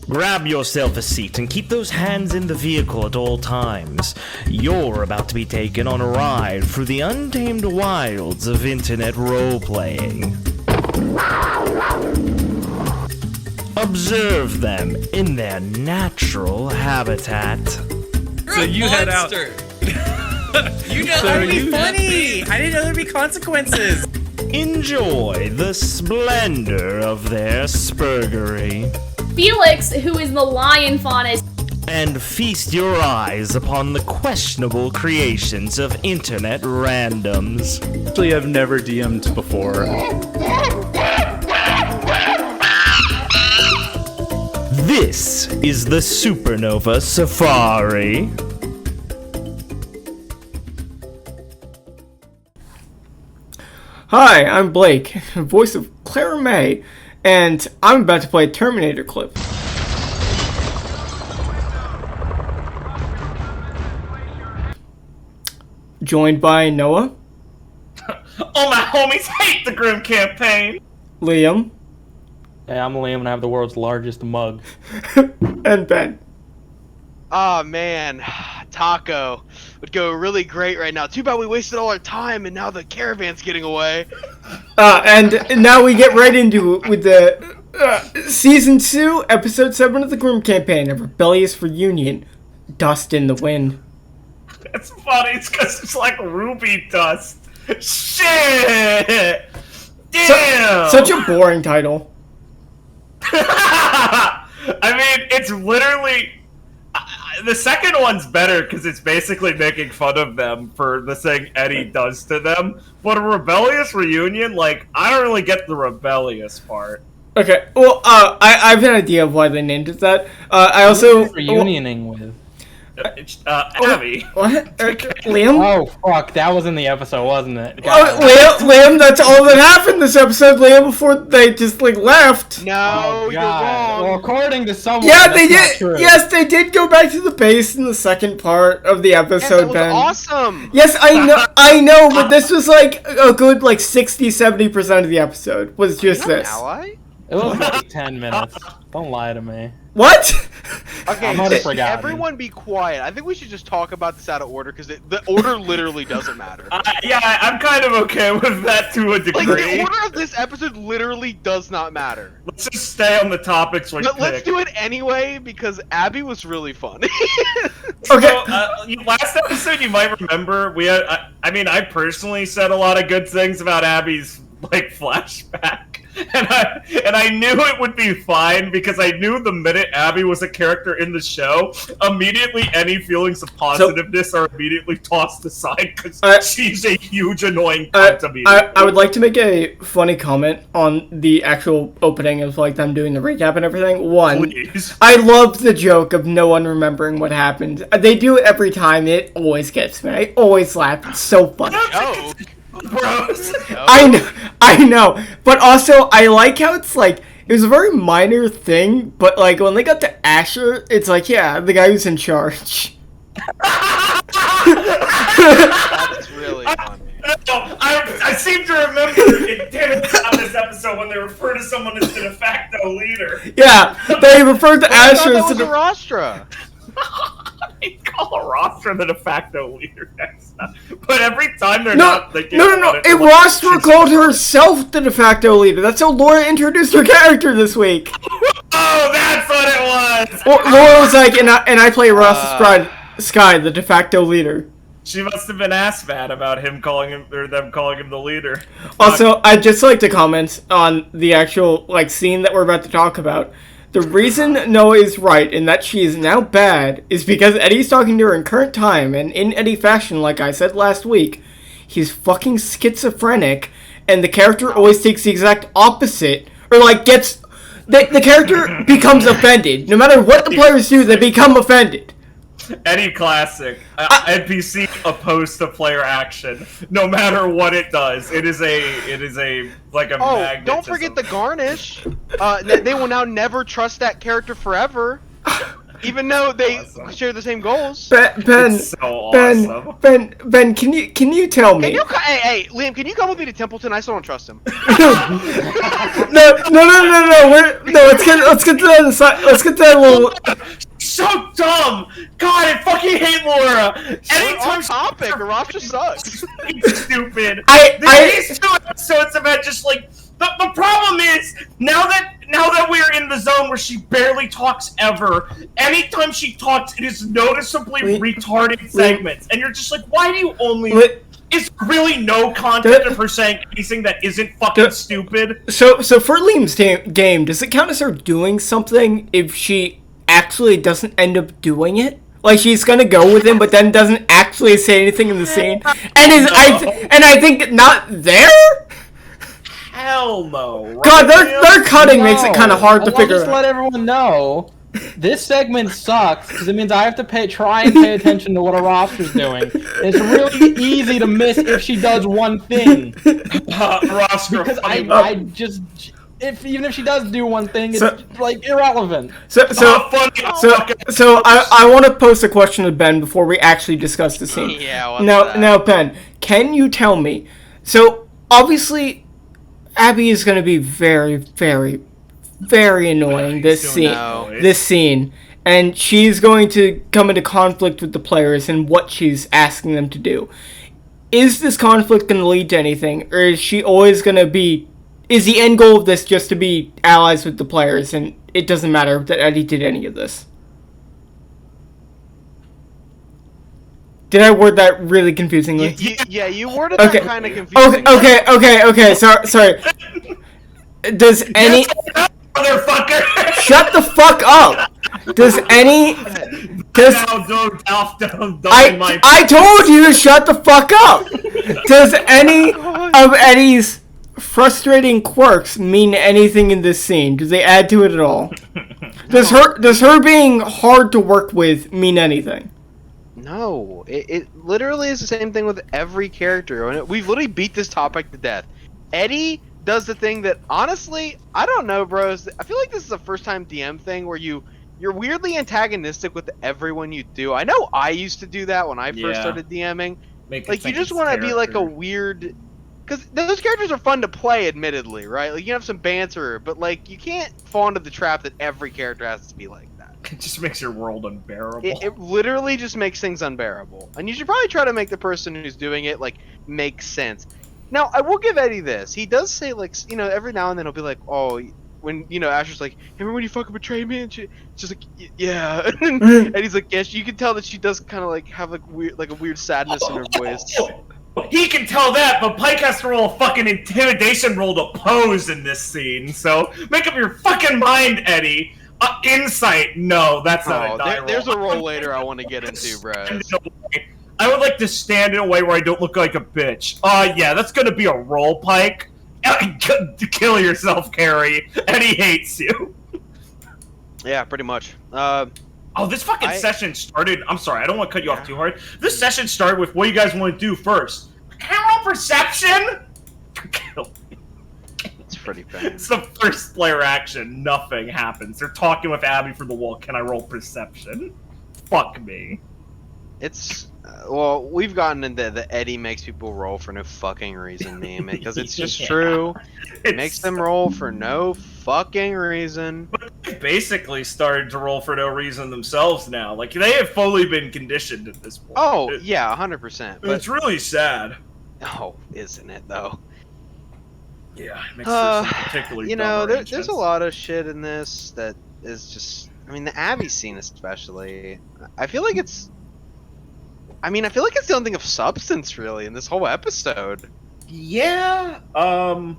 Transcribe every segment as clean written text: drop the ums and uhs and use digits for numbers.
Grab yourself a seat and keep those hands in the vehicle at all times. You're about to be taken on a ride through the untamed wilds of internet role-playing. Observe them in their natural habitat. So you head out. You know that would be funny! I didn't know there'd be consequences! Enjoy the splendor of their spurgery. Felix, who is the lion fauna, And feast your eyes upon the questionable creations of internet randoms. Actually, I've never DM'd before. This is the Supernova Safari. Hi, I'm Blake, voice of Clara May, and I'm about to play a Terminator clip. Joined by Noah. All my homies hate the Grimm Campaign! Liam. Hey, I'm Liam and I have the world's largest mug. And Ben. Oh man, taco would go really great right now. Too bad we wasted all our time and now the caravan's getting away. And now we get right into it with the Season 2, Episode 7 of the Grimm Campaign, A Rebellious Reunion, Dust in the Wind. It's funny, it's because it's like ruby dust. Shit! Damn! Such a boring title. I mean, it's literally... the second one's better because it's basically making fun of them for the thing Eddie does to them. But a rebellious reunion, like, I don't really get the rebellious part. Okay, well, I have an idea of why they named it that. I also... Reunioning with. Abby. What? Liam? Oh, fuck. That was in the episode, wasn't it? Liam, that's all that happened this episode, Liam, before they just, like, left. No, you're wrong. Well, according to someone, Yeah, that's they not did. true. Yes, they did go back to the base in the second part of the episode, that was Ben. awesome. Yes, I know, but this was, like, a good, like, 60-70% of the episode was just You're an this. ally? It was like 10 minutes. Don't lie to me. What? Okay, I might have forgotten. everyone be quiet. I think we should just talk about this out of order because the order literally doesn't matter. Yeah, I'm kind of okay with that to a degree. Like, the order of this episode literally does not matter. Let's just stay on the topics we But let's picked. do it anyway because Abby was really funny. Okay. So, last episode, you might remember, we had, I personally said a lot of good things about Abby's, like, flashback. And I knew it would be fine because I knew the minute Abby was a character in the show, immediately any feelings of positiveness are immediately tossed aside because she's a huge annoying cunt to me. I would like to make a funny comment on the actual opening of, like, them doing the recap and everything. One, Please. I loved the joke of no one remembering what happened. They do it every time. It always gets me. I always laugh. It's so funny. Oh, Bros. I know, but also I like how it's like it was a very minor thing, but like when they got to Asher, it's like, yeah, the guy who's in charge. that's really funny. No, I seem to remember it did on this episode when they refer to someone as the de facto leader. Yeah, they referred to I thought Asher that as was the. a Rostra. They call a roster the de facto leader next time. But every time they're No, not thinking no. about it, It like, Rostra she's- called herself the de facto leader. That's how Laura introduced her character this week. Oh, that's what it was! Laura was like, and I play Ross Sky, the de facto leader. She must have been ass mad about him calling him, or them calling him the leader. Also, I'd just like to comment on the actual, like, scene that we're about to talk about. The reason Noah is right in that she is now bad is because Eddie's talking to her in current time, and in Eddie fashion, like I said last week, he's fucking schizophrenic, and the character always takes the exact opposite, or, like, gets... The character becomes offended. No matter what the players do, they become offended. Eddie classic. NPC opposed to player action, no matter what it does. It is a like a. Oh, magnetism. don't forget the garnish. They will now never trust that character forever. Even though they share the same goals. Ben, It's so awesome. Ben, can you tell me? Hey, Liam, can you come with me to Templeton? I still don't trust him. No. Let's get to that aside. Let's get to that little. So dumb! God, I fucking hate Laura! Anytime on topic, Ross just sucks. she's stupid. These 2 episodes have had just like the problem is now that we're in the zone where she barely talks ever, anytime she talks it is noticeably retarded segments. And you're just like, why do you only is really no content of her saying anything that isn't fucking stupid? So for Liam's game, does it count as her doing something if she actually doesn't end up doing it? Like she's gonna go with him, but then doesn't actually say anything in the scene, and I think not there. Hell no! Right? God, their cutting makes it kind of hard to figure I'll just out. let everyone know. This segment sucks because it means I have to try and pay attention to what a roster's doing. It's really easy to miss if she does one thing. Roster, because even if she does do one thing, it's like irrelevant. So I want to pose a question to Ben before we actually discuss the scene. Yeah. Now, Ben, can you tell me? So obviously, Abby is going to be very, very, very annoying this scene, and she's going to come into conflict with the players and what she's asking them to do. Is this conflict going to lead to anything, or is she always going to be? Is the end goal of this just to be allies with the players, and it doesn't matter that Eddie did any of this? Did I word that really confusingly? You worded that kind of confusing. Okay. Sorry. Does any... Motherfucker! Shut the fuck up! Does any... I told you to shut the fuck up! Does any of Eddie's frustrating quirks mean anything in this scene? Do they add to it at all? Does her being hard to work with mean anything? No, it literally is the same thing with every character. We've literally beat this topic to death. Eddie does the thing that, honestly, I don't know, bros. I feel like this is a first-time DM thing where you're weirdly antagonistic with everyone you do. I know I used to do that when I first started DMing. Like, you just want to be like a weird... Because those characters are fun to play, admittedly, right? Like, you have some banter, but, like, you can't fall into the trap that every character has to be like that. It just makes your world unbearable. It literally just makes things unbearable. And you should probably try to make the person who's doing it, like, make sense. Now, I will give Eddie this. He does say, like, every now and then he'll be like, oh, when, Asher's like, hey, remember when you fucking betrayed me? And she's just like, yeah. And he's like, yes, you can tell that she does kind of, like, have, like, a weird sadness in her voice. He can tell that, but Pike has to roll a fucking intimidation roll to pose in this scene. So make up your fucking mind, Eddie. Insight? No, that's not a die roll. There's a roll later I want to get into, bro. I would like to stand in a way where I don't look like a bitch. Yeah, that's gonna be a roll, Pike. Kill yourself, Carrie. Eddie hates you. Yeah, pretty much. This fucking session started... I'm sorry, I don't want to cut you off too hard. This session started with what you guys want to do first. Can I roll perception? It's pretty bad. It's the first player action. Nothing happens. They're talking with Abby for the wall. Can I roll perception? Fuck me. It's... well, we've gotten into the Eddie makes people roll for no fucking reason meme, because it's just true. It makes them roll for no fucking reason. But they basically started to roll for no reason themselves now. Like, they have fully been conditioned at this point. Oh, yeah, 100%. But it's really sad. Oh, isn't it, though? Yeah, it makes for some particularly there's a lot of shit in this that is just... I mean, the Abby scene especially. I feel like it's the only thing of substance, really, in this whole episode. Yeah, I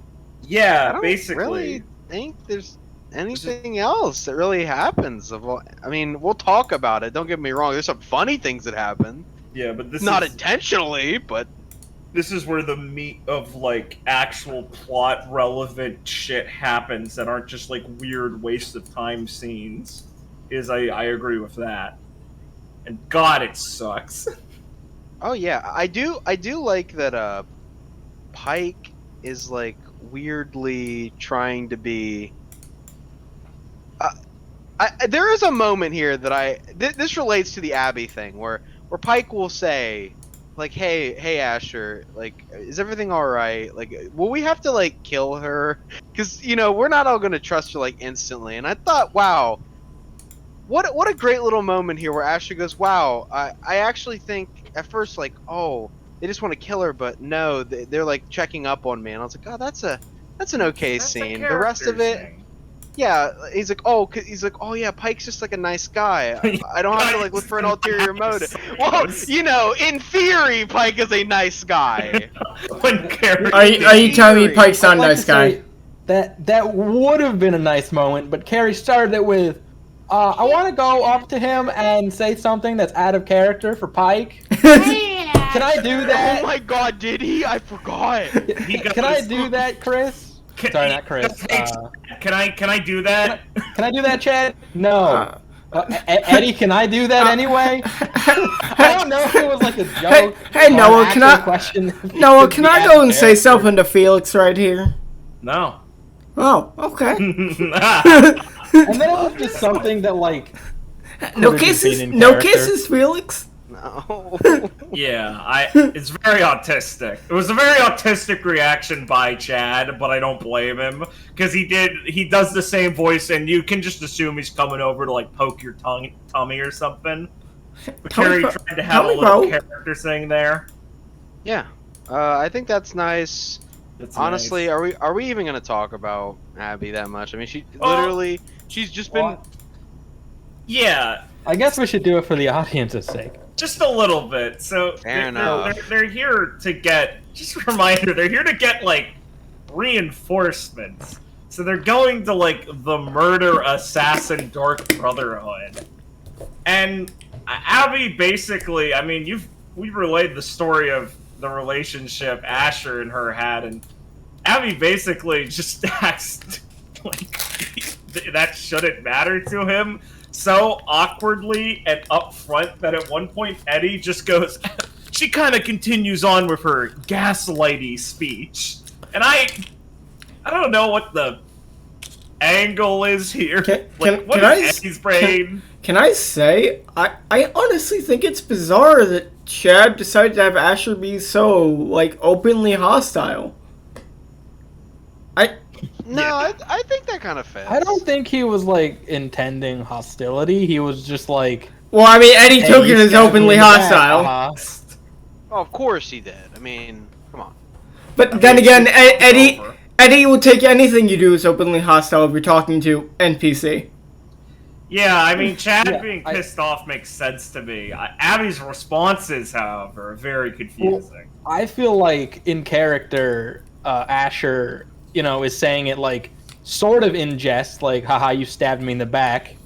don't basically. really think there's anything else that really happens. I mean, we'll talk about it, don't get me wrong. There's some funny things that happen. Yeah, but this Not intentionally, but... This is where the meat of, like, actual plot-relevant shit happens that aren't just, like, weird waste-of-time scenes. I agree with that. And God, it sucks. Oh yeah, I do like that Pike is like weirdly trying to be there is a moment here that this relates to the Abby thing where Pike will say, like, hey Asher, like, is everything all right? Like, will we have to like kill her? Because we're not all gonna trust her like instantly. And I thought, wow, what a great little moment here where Asher goes, wow, I actually think at first like, oh, they just want to kill her, but no, they're like checking up on me. And I was like, oh, that's an okay scene. The rest of it. Thing. Yeah, he's like, oh yeah, Pike's just like a nice guy. I don't have to like look for an ulterior motive. Well, in theory, Pike is a nice guy. When Carrie, Are you telling me Pike's not a nice guy? That would have been a nice moment, but Carrie started it with, I want to go up to him and say something that's out of character for Pike. Can I do that? Oh my God, did he? I forgot. Can I do that, Chris? Sorry, not Chris. Can I do that? Can I do that, Chad? No. Eddie, can I do that anyway? I don't know if it was like a joke. Hey Noah, can I go and say character. something to Felix right here? No. Oh, okay. And then it was just something that like. No kisses, Felix. No. Yeah, it's very autistic. It was a very autistic reaction by Chad, but I don't blame him because he does the same voice, and you can just assume he's coming over to like poke your tummy or something. But Carrie tried to have a little character thing there. Yeah, I think that's nice. Honestly, nice. are we even gonna talk about Abby that much? I mean, she's just been. Yeah. I guess we should do it for the audience's sake. Just a little bit. So they're here to get, just a reminder, they're here to get like reinforcements. So they're going to like the murder assassin Dark Brotherhood. And Abby basically, I mean, we relayed the story of the relationship Asher and her had, and Abby basically just acts like that shouldn't matter to him so awkwardly and upfront that at one point Eddie just goes, she kind of continues on with her gaslighty speech. And I don't know what the angle is here. What is Eddie's brain? Can I say, I honestly think it's bizarre that Chad decided to have Asher be so, like, openly hostile. I think that kind of fits. I don't think he was like intending hostility. He was just like. Well, I mean, Eddie took it as openly hostile. Oh, of course he did. I mean, come on. But then again, Eddie will take anything you do as openly hostile if you're talking to NPC. Yeah, I mean, Chad being pissed off makes sense to me. Abby's responses, however, are very confusing. Well, I feel like in character, Asher, is saying it like sort of in jest, like, haha, you stabbed me in the back.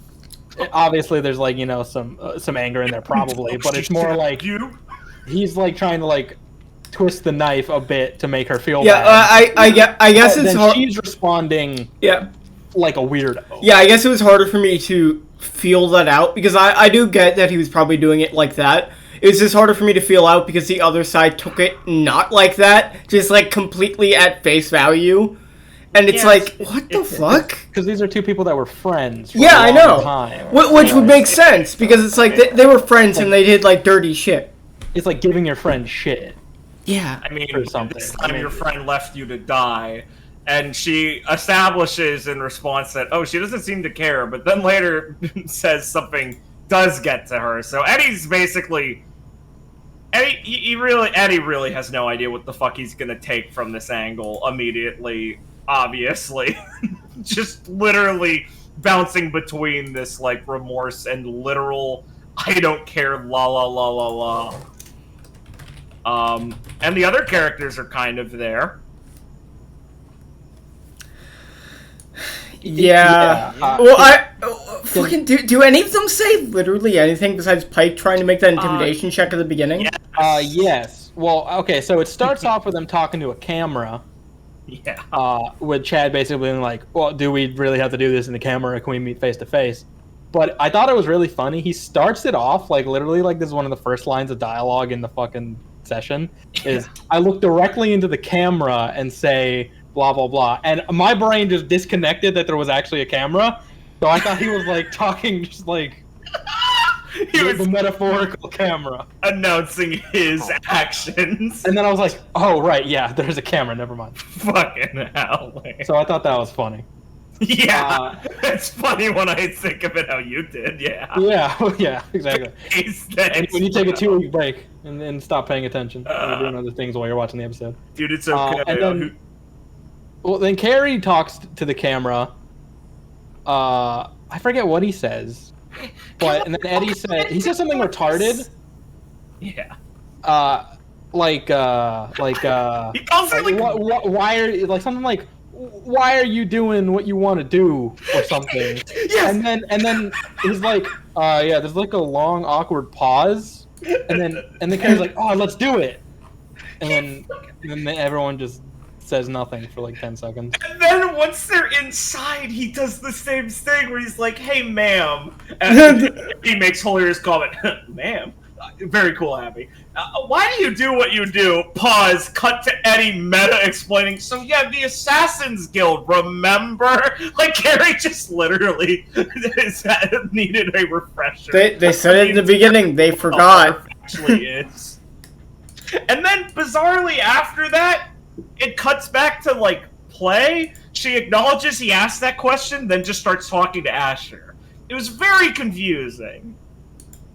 Obviously, there's like, some anger in there probably, but it's more like he's like trying to like twist the knife a bit to make her feel bad. I guess it's hard. She's responding like a weirdo. Yeah, I guess it was harder for me to feel that out because I do get that he was probably doing it like that. It was just harder for me to feel out because the other side took it not like that, just like completely at face value. And it's like, what the fuck? Because these are two people that were friends for I a long know. time. Which would make sense, because it's like they were friends and they did like dirty shit. It's like giving your friend shit. Yeah. I mean, or something. this time your friend left you to die, and she establishes in response that, oh, she doesn't seem to care, but then later says something does get to her. So Eddie's basically... Eddie really has no idea what the fuck he's gonna take from this angle immediately, obviously. Just literally bouncing between this, like, remorse and literal, I don't care, la la la la la. And the other characters are kind of there. Yeah. Fucking do any of them say literally anything besides Pike trying to make that intimidation check at the beginning? Yes. Well, okay, so it starts off with them talking to a camera. Yeah. With Chad basically being like, well, do we really have to do this in the camera? Can we meet face to face? But I thought it was really funny. He starts it off like literally like this is one of the first lines of dialogue in the fucking session is I look directly into the camera and say blah blah blah, and my brain just disconnected that there was actually a camera, So I thought he was like talking just like He was the metaphorical camera. announcing his actions. And then I was like, oh right, yeah, there's a camera, never mind. Fucking hell. So I thought that was funny. Yeah, it's funny when I think of it how you did, yeah. Yeah, exactly. And when you take a 2-week break and then stop paying attention and doing other things while you're watching the episode. Dude, it's okay. And then Carrie talks to the camera. I forget what he says. But and then Eddie says something retarded. Yeah. He calls it like why are like something like why are you doing what you want to do or something? Yes. And then he's like yeah, there's like a long awkward pause and then Carrie's like, oh, let's do it. And then everyone just says nothing for like 10 seconds. And then once they're inside, he does the same thing where he's like, hey, ma'am. And he makes hilarious comment, ma'am. Very cool, Abby. Why do you do what you do? Pause. Cut to Eddie meta explaining. So yeah, the Assassin's Guild. Remember? Like Carrie just literally needed a refresher. They said it in the beginning. They forgot. Actually, is. And then bizarrely after that, it cuts back to like play. She acknowledges he asked that question, then just starts talking to Asher. It was very confusing.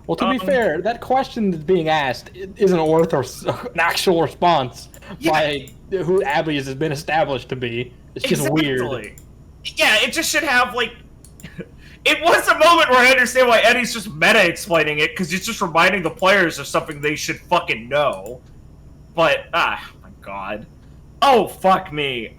Well, to be fair, that question that's being asked isn't worth an actual response by who Abby has been established to be. It's just weird. Yeah, it just should have, like... It was a moment where I understand why Eddie's just meta-explaining it, because he's just reminding the players of something they should fucking know. But, my god. Oh, fuck me.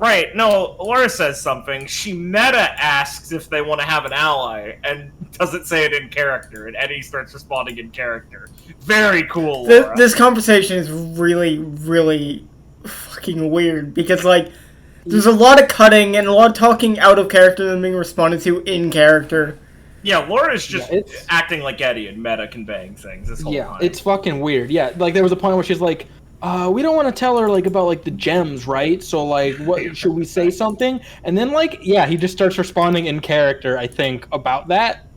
Right, no, Laura says something. She meta asks if they want to have an ally, and doesn't say it in character, and Eddie starts responding in character. Very cool, Laura. This conversation is really, really fucking weird, because, like, there's a lot of cutting and a lot of talking out of character and being responded to in character. Yeah, Laura's just acting like Eddie and meta conveying things this whole time. Yeah, it's fucking weird. Yeah, like, there was a point where she's like, we don't want to tell her, like, about, like, the gems, right? So, like, what should we say something? And then, like, yeah, he just starts responding in character, I think, about that.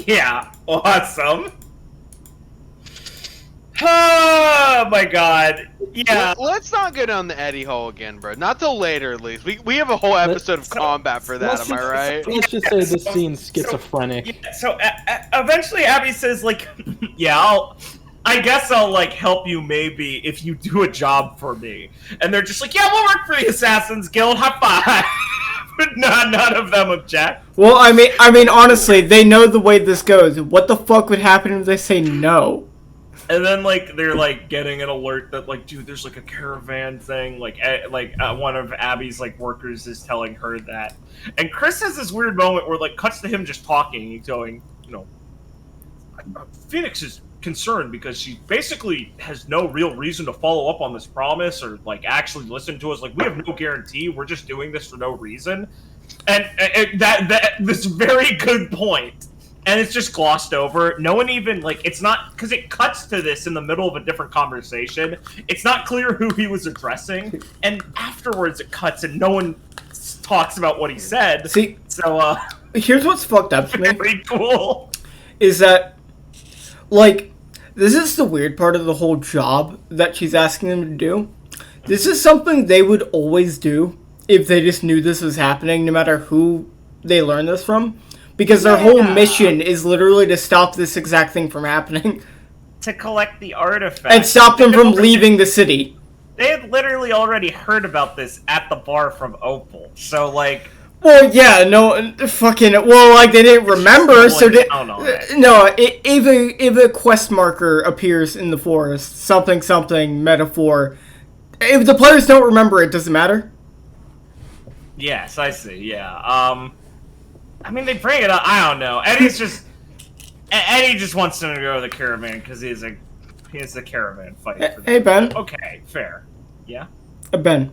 Yeah, awesome. Oh, my God. Yeah. Let's not get on the Eddie hole again, bro. Not till later, at least. We have a whole episode of combat for that, am I right? Let's just say this scene's schizophrenic. Eventually Abby says, like, yeah, I guess I'll, like, help you maybe if you do a job for me. And they're just like, yeah, we'll work for the Assassin's Guild, high five. But none of them object. Well, I mean, honestly, they know the way this goes. What the fuck would happen if they say no? And then, like, they're, like, getting an alert that, like, dude, there's, like, a caravan thing. Like, one of Abby's, like, workers is telling her that. And Chris has this weird moment where, like, cuts to him just talking. He's going, you know, Phoenix is concerned because she basically has no real reason to follow up on this promise or like actually listen to us. Like, we have no guarantee. We're just doing this for no reason. And that this very good point. And it's just glossed over. No one even, like, it's not, because it cuts to this in the middle of a different conversation. It's not clear who he was addressing. And afterwards it cuts and no one talks about what he said. See, so, here's what's fucked up to me. Very cool. Is that, like, this is the weird part of the whole job that she's asking them to do. This is something they would always do if they just knew this was happening, no matter who they learn this from. Because their whole mission is literally to stop this exact thing from happening. To collect the artifact. And stop them from leaving the city. They had literally already heard about this at the bar from Opal. So, like... Well, yeah, no, fucking... Well, like, they didn't remember, so... If a quest marker appears in the forest, something, metaphor... If the players don't remember, it doesn't matter? Yes, I see, yeah. I mean, they bring it up, I don't know. Eddie just wants them to go to the caravan, because he has a caravan fight. Hey, Ben. Okay, fair. Yeah? Ben.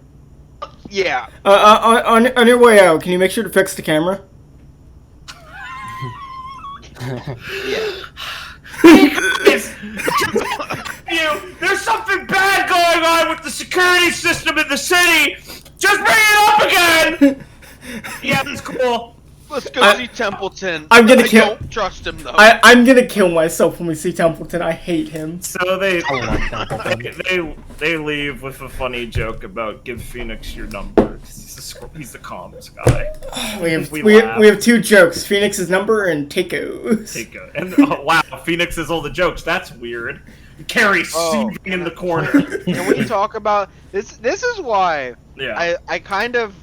Yeah. On your way out, can you make sure to fix the camera? There's something bad going on with the security system in the city! Just bring it up again! Yeah, that's cool. Let's go see Templeton. I'm gonna I kill. don't trust him though. I'm gonna kill myself when we see Templeton. I hate him. So they like Templeton. they leave with a funny joke about give Phoenix your number. 'Cause he's the comms guy. We have two jokes: Phoenix's number and Takos. And wow, Phoenix has all the jokes. That's weird. Carrie seething in the corner. Can we talk about this? This is why Yeah. I kind of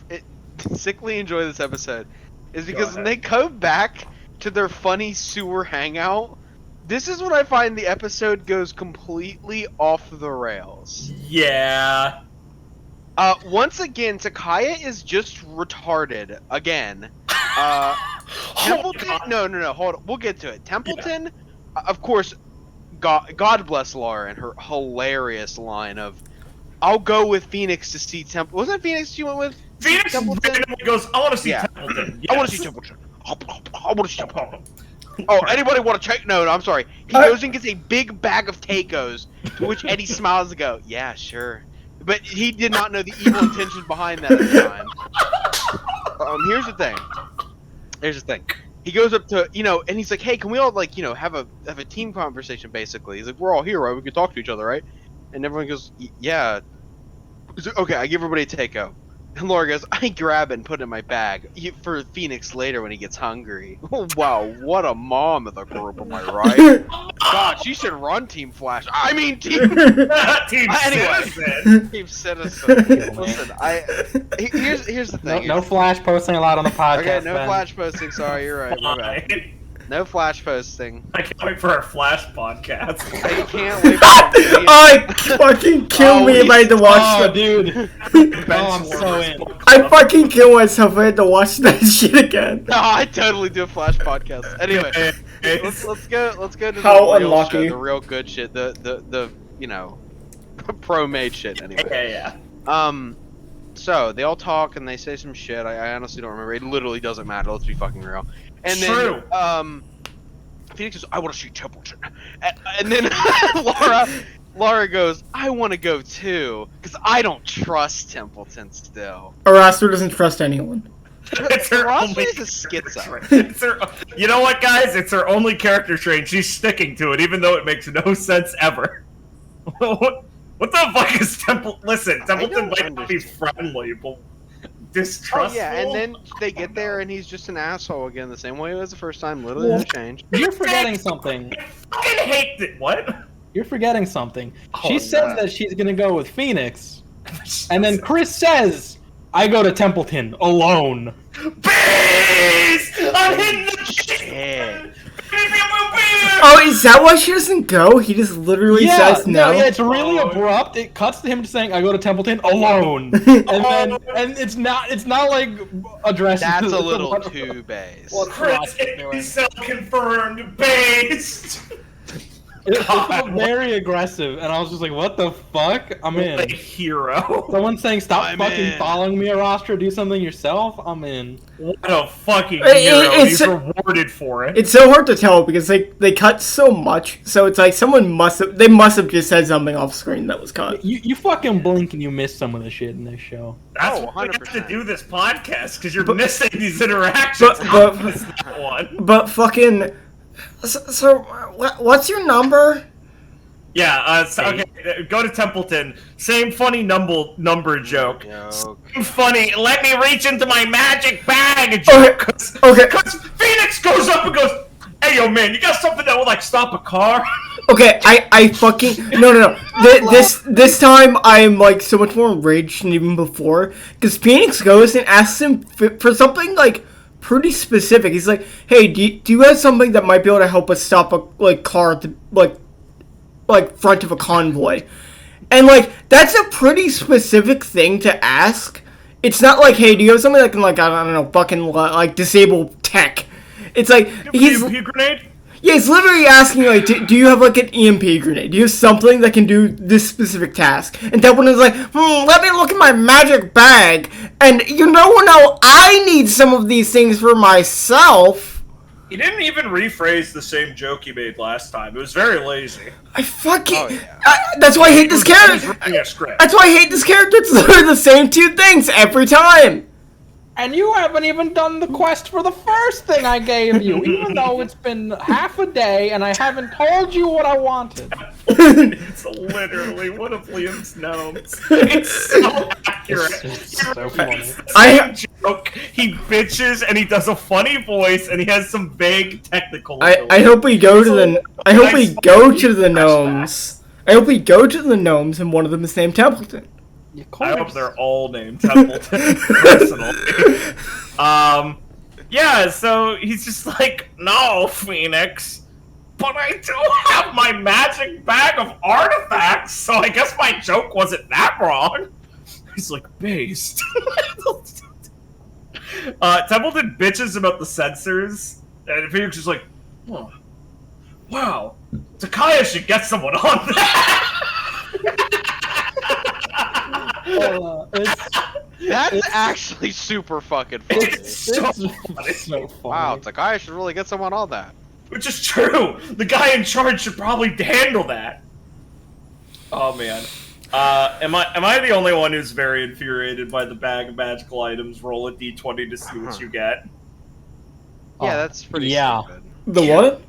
sickly enjoy this episode, is because when they go back to their funny sewer hangout, this is when I find the episode goes completely off the rails. Yeah. Once again, Takaya is just retarded again. Templeton, no, hold on, we'll get to it. Templeton, of course. God bless Laura and her hilarious line of, "I'll go with Phoenix to see Temple." Wasn't it Phoenix you went with? Phoenix randomly goes, "I want to see Yeah. Templeton." I want to see Templeton. I want to see Templeton. Oh, anybody want to take? No, I'm sorry. He goes and gets a big bag of tacos, to which Eddie smiles and goes, "Yeah, sure." But he did not know the evil intention behind that at the time. Here's the thing. He goes up to, and he's like, "Hey, can we all have a team conversation?" Basically, he's like, "We're all here, right? We can talk to each other, right?" And everyone goes, "Yeah." He's like, "Okay, I give everybody a takeout." And Laura goes, "I grab it and put it in my bag for Phoenix later when he gets hungry." Oh wow, what a mom of the group, am I right? God, she should run Team Flash. I mean Team. Team Anyway. Citizen. Team Citizen. Listen, here's the thing. No Flash posting a lot on the podcast. Okay, no Ben. Flash posting. Sorry, you're right. My bad. No Flash posting. I can't wait for our Flash podcast. I can't wait. Fucking kill me if I had to watch Oh, that. dude. I'm so in. I fucking kill myself if I had to watch that shit again. No, I totally do a Flash podcast. Anyway, let's go to How the real unlucky. shit, the real good shit, the pro-made shit. Anyway. Yeah. So they all talk and they say some shit. I honestly don't remember. It literally doesn't matter. Let's be fucking real. And True. then Phoenix goes, "I want to see Templeton," and then Laura goes, "I want to go too, because I don't trust Templeton still." Araster doesn't trust anyone. It's her Ross only is a schizo. It's her, you know what, guys? It's her only character trait. She's sticking to it, even though it makes no sense ever. What the fuck is Templeton? Listen, Templeton might not be friendly, but distrustful. Oh yeah, and then they get there and he's just an asshole again, the same way it was the first time. Literally no change. You're forgetting something. I fucking hate it. What? You're forgetting something. Oh, She says that she's gonna go with Phoenix, and then Chris says, "I go to Templeton alone." Bees! I'm hitting the shit. Oh, is that why she doesn't go? He just literally says no. Yeah, it's really abrupt. It cuts to him saying, "I go to Templeton alone," and it's not like addressed. That's a little too base. Well, Chris, it's self-confirmed based. It felt very aggressive, and I was just like, "What the fuck?" I'm in. Like hero. Someone's saying, "Stop I'm fucking in. following me, Arostra. Do something yourself." I'm in. What a fucking hero. He's rewarded for it. It's so hard to tell because they cut so much, so it's like someone must have just said something off screen that was cut. You fucking blink and you miss some of the shit in this show. That's Oh, why we have 100%. to do this podcast, because you're missing these interactions. But Miss that one. but fucking so what's your number? Yeah, okay, go to Templeton. Same funny number joke. Same funny, let me reach into my magic bag joke. Okay. Because Phoenix goes up and goes, "Hey, yo, man, you got something that will, like, stop a car?" Okay, I fucking no. This time I'm like so much more enraged than even before because Phoenix goes and asks him for something like pretty specific. He's like, "Hey, do you have something that might be able to help us stop a car at the front of a convoy?" And like that's a pretty specific thing to ask. It's not like, "Hey, do you have something that can I don't know, fucking disable tech?" It's like he's EMP grenade? Yeah, he's literally asking, like, do you have, like, an EMP grenade? Do you have something that can do this specific task? And that one is like, let me look in my magic bag. And now I need some of these things for myself. He didn't even rephrase the same joke he made last time. It was very lazy. I fucking... Oh, yeah. That's why I hate this character. Reading a script. That's why I hate this character. It's literally the same two things every time. And you haven't even done the quest for the first thing I gave you, even though it's been half a day and I haven't told you what I wanted. It's literally one of Liam's gnomes. It's so accurate. It's so funny. I joke. He bitches and he does a funny voice and he has some vague technical. I hope we go to the gnomes. I hope we go to the gnomes and one of them is named Templeton. I hope they're all named Templeton, personally. Yeah, so he's just like, no, Phoenix, but I do have my magic bag of artifacts, so I guess my joke wasn't that wrong. He's like, based. Templeton bitches about the sensors, and Phoenix is like, oh, wow, Takaya should get someone on that. That's actually super fucking funny. It's so funny. So funny. Wow, Takaya should really get someone on that. Which is true. The guy in charge should probably handle that. Oh man. Am I the only one who's very infuriated by the bag of magical items? Roll a d20 to see what you get. Yeah, that's pretty stupid. The what?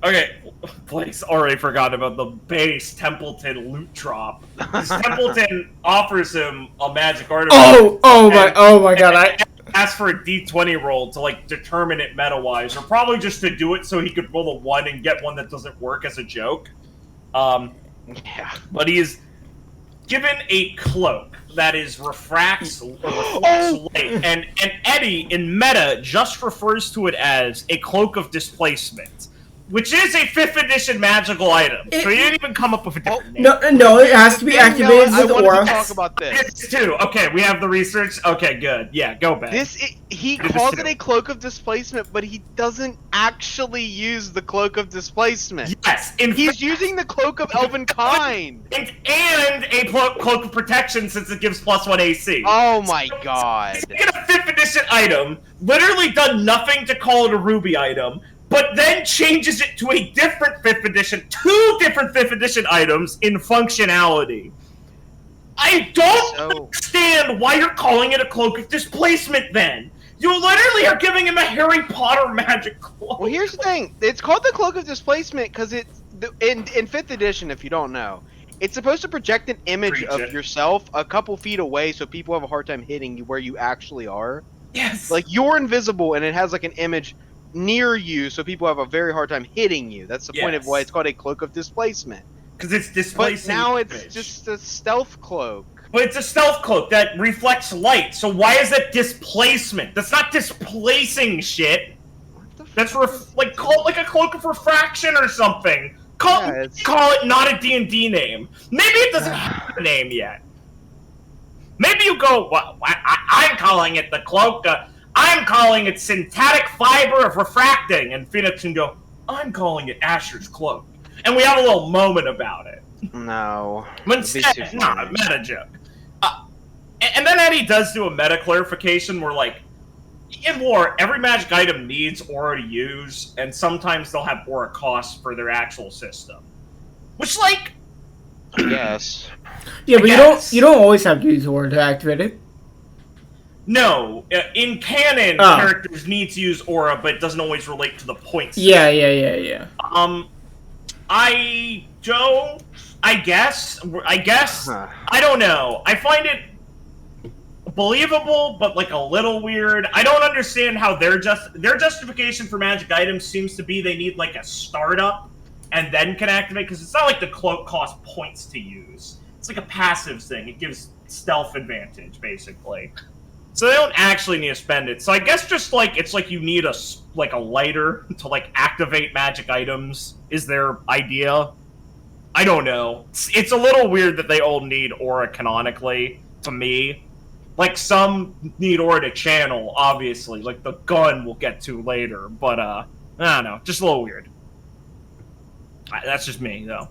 Okay, Blake's already forgot about the base Templeton loot drop. Templeton offers him a magic artifact. Oh my god! I asked for a d20 roll to like determine it meta-wise, or probably just to do it so he could roll a 1 and get one that doesn't work as a joke. Yeah. But he is given a cloak that is refracts light, and Eddie in meta just refers to it as a cloak of displacement, which is a 5th edition magical item. So you didn't even come up with a different name. No, it has to be activated I with wanted aura. to talk about this. It's 2. Okay, we have the research. Okay, good. Yeah, go back. He calls it a cloak of displacement, but he doesn't actually use the cloak of displacement. Yes, He's using the cloak of elvenkind. And a cloak of protection since it gives +1 AC. Oh my god. He's taken a 5th edition item, literally done nothing to call it a ruby item, but then changes it to a different 5th edition, 2 different 5th edition items in functionality. I don't understand why you're calling it a cloak of displacement then. You literally are giving him a Harry Potter magic cloak. Well, here's the thing. It's called the cloak of displacement because it's in 5th edition, if you don't know. It's supposed to project an image of yourself a couple feet away so people have a hard time hitting you where you actually are. Yes. Like, you're invisible and it has like an image near you so people have a very hard time hitting you. That's the point of why it's called a cloak of displacement. Because it's displacing. But now it's just a stealth cloak. But it's a stealth cloak that reflects light, so why is that displacement? That's not displacing shit. That's like call it like a cloak of refraction or something. Call it not a D&D name. Maybe it doesn't have a name yet. Maybe you go, well, I'm calling it the cloak. I'm calling it syntactic fiber of refracting, and Phoenix can go, I'm calling it Asher's cloak, and we have a little moment about it. No. But instead, not a meta joke. And then Eddie does do a meta clarification where, like, in lore, every magic item needs aura to use, and sometimes they'll have aura costs for their actual system. Which, like... Yes. Yeah, but you don't always have to use aura to activate it. No. In canon, characters need to use aura, but it doesn't always relate to the points. Yeah. I don't... I guess. I don't know. I find it believable, but like a little weird. I don't understand how their justification for magic items seems to be they need like a startup and then can activate, because it's not like the cloak costs points to use. It's like a passive thing. It gives stealth advantage, basically. So they don't actually need to spend it. So I guess just like it's like you need a lighter to like activate magic items is their idea. I don't know. It's a little weird that they all need aura canonically, to me. Like, some need aura to channel, obviously. Like, the gun we'll get to later. But, I don't know. Just a little weird. That's just me, though.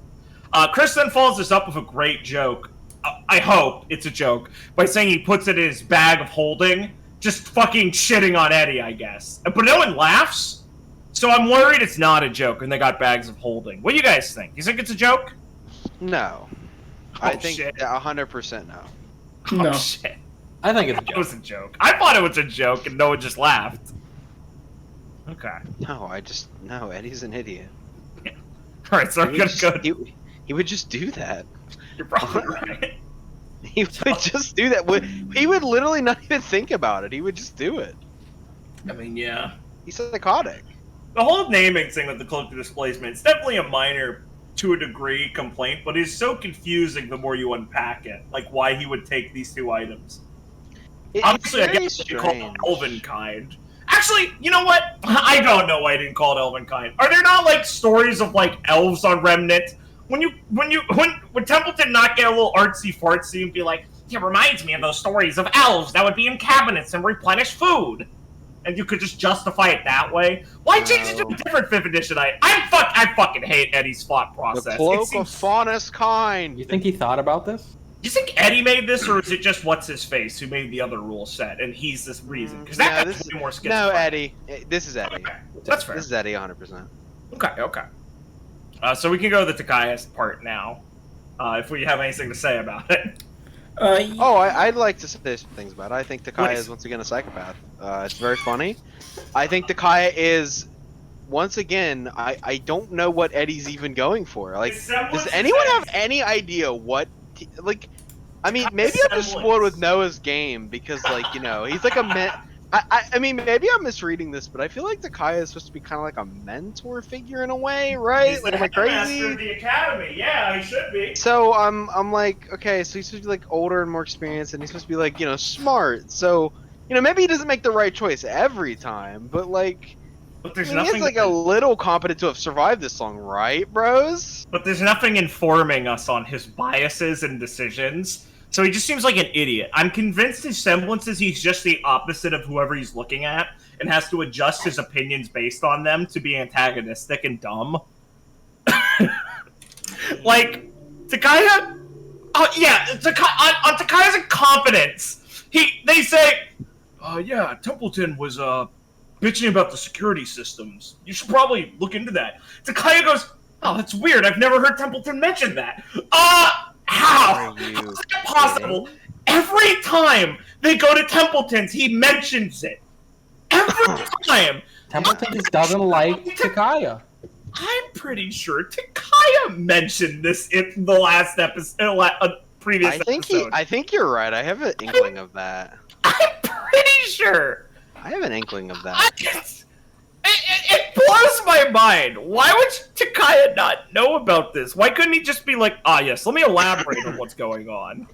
Chris then follows this up with a great joke. I hope it's a joke. By saying he puts it in his bag of holding. Just fucking shitting on Eddie, I guess. But no one laughs. So I'm worried it's not a joke and they got bags of holding. What do you guys think? You think it's a joke? No. I think 100% no. No. Oh, shit. I think it's a It joke. was a joke. I thought it was a joke, and Noah just laughed. Okay. No, Eddie's an idiot. Alright, so I'm gonna go. He would just do that. You're probably right. He would just do that. He would literally not even think about it. He would just do it. I mean, yeah. He's psychotic. The whole naming thing with the cloak displacement, it's definitely a minor, to a degree, complaint, but it's so confusing the more you unpack it. Like, why he would take these two items. Obviously, I guess you call it Elvenkind. Actually, you know what? I don't know why I didn't call it Elvenkind. Are there not, like, stories of, like, elves on Remnant? When Templeton not get a little artsy-fartsy and be like, it reminds me of those stories of elves that would be in cabinets and replenish food. And you could just justify it that way. Why change it to a different 5th edition? I fucking hate Eddie's thought process. The cloak of faunus kind. You think he thought about this? Do you think Eddie made this, or is it just what's his face who made the other rule set, and he's this reason? Because that guy's way more schizophrenic. No, Eddie. This is Eddie. Okay, that's fair. This is Eddie, 100%. Okay. So we can go to the Takayas part now, if we have anything to say about it. I'd like to say some things about it. I think Takaya Please. is once again a psychopath. It's very funny. I think Takaya is, once again, I don't know what Eddie's even going for. Like, does anyone have any idea what, like, I mean, maybe I'm just spoiled with Noah's game because, like, you know, he's like a I mean, maybe I'm misreading this, but I feel like Takaya is supposed to be kind of like a mentor figure in a way, right? He's like, the am I crazy? headmaster of the academy. Yeah, he should be. So I'm like, okay, so he's supposed to be like older and more experienced, and he's supposed to be like, you know, smart. So, you know, maybe he doesn't make the right choice every time, but like, But there's I mean, nothing. he's like a little competent to have survived this long, right, bros? But there's nothing informing us on his biases and decisions. So he just seems like an idiot. I'm convinced his semblances, he's just the opposite of whoever he's looking at, and has to adjust his opinions based on them to be antagonistic and dumb. Like, Takaya... on Takaya's incompetence, they say, yeah, Templeton was, bitching about the security systems. You should probably look into that. Takaya goes, oh, that's weird. I've never heard Templeton mention that. How? How is that possible? Every time they go to Templeton's, he mentions it. Every time. Templeton just doesn't like Takaya. I'm pretty sure Takaya mentioned this in the last episode, previous episode. I think you're right. I have an inkling of that. I'm pretty sure. I have an inkling of that. It blows my mind. Why would Takaya not know about this? Why couldn't he just be like, yes, let me elaborate on what's going on?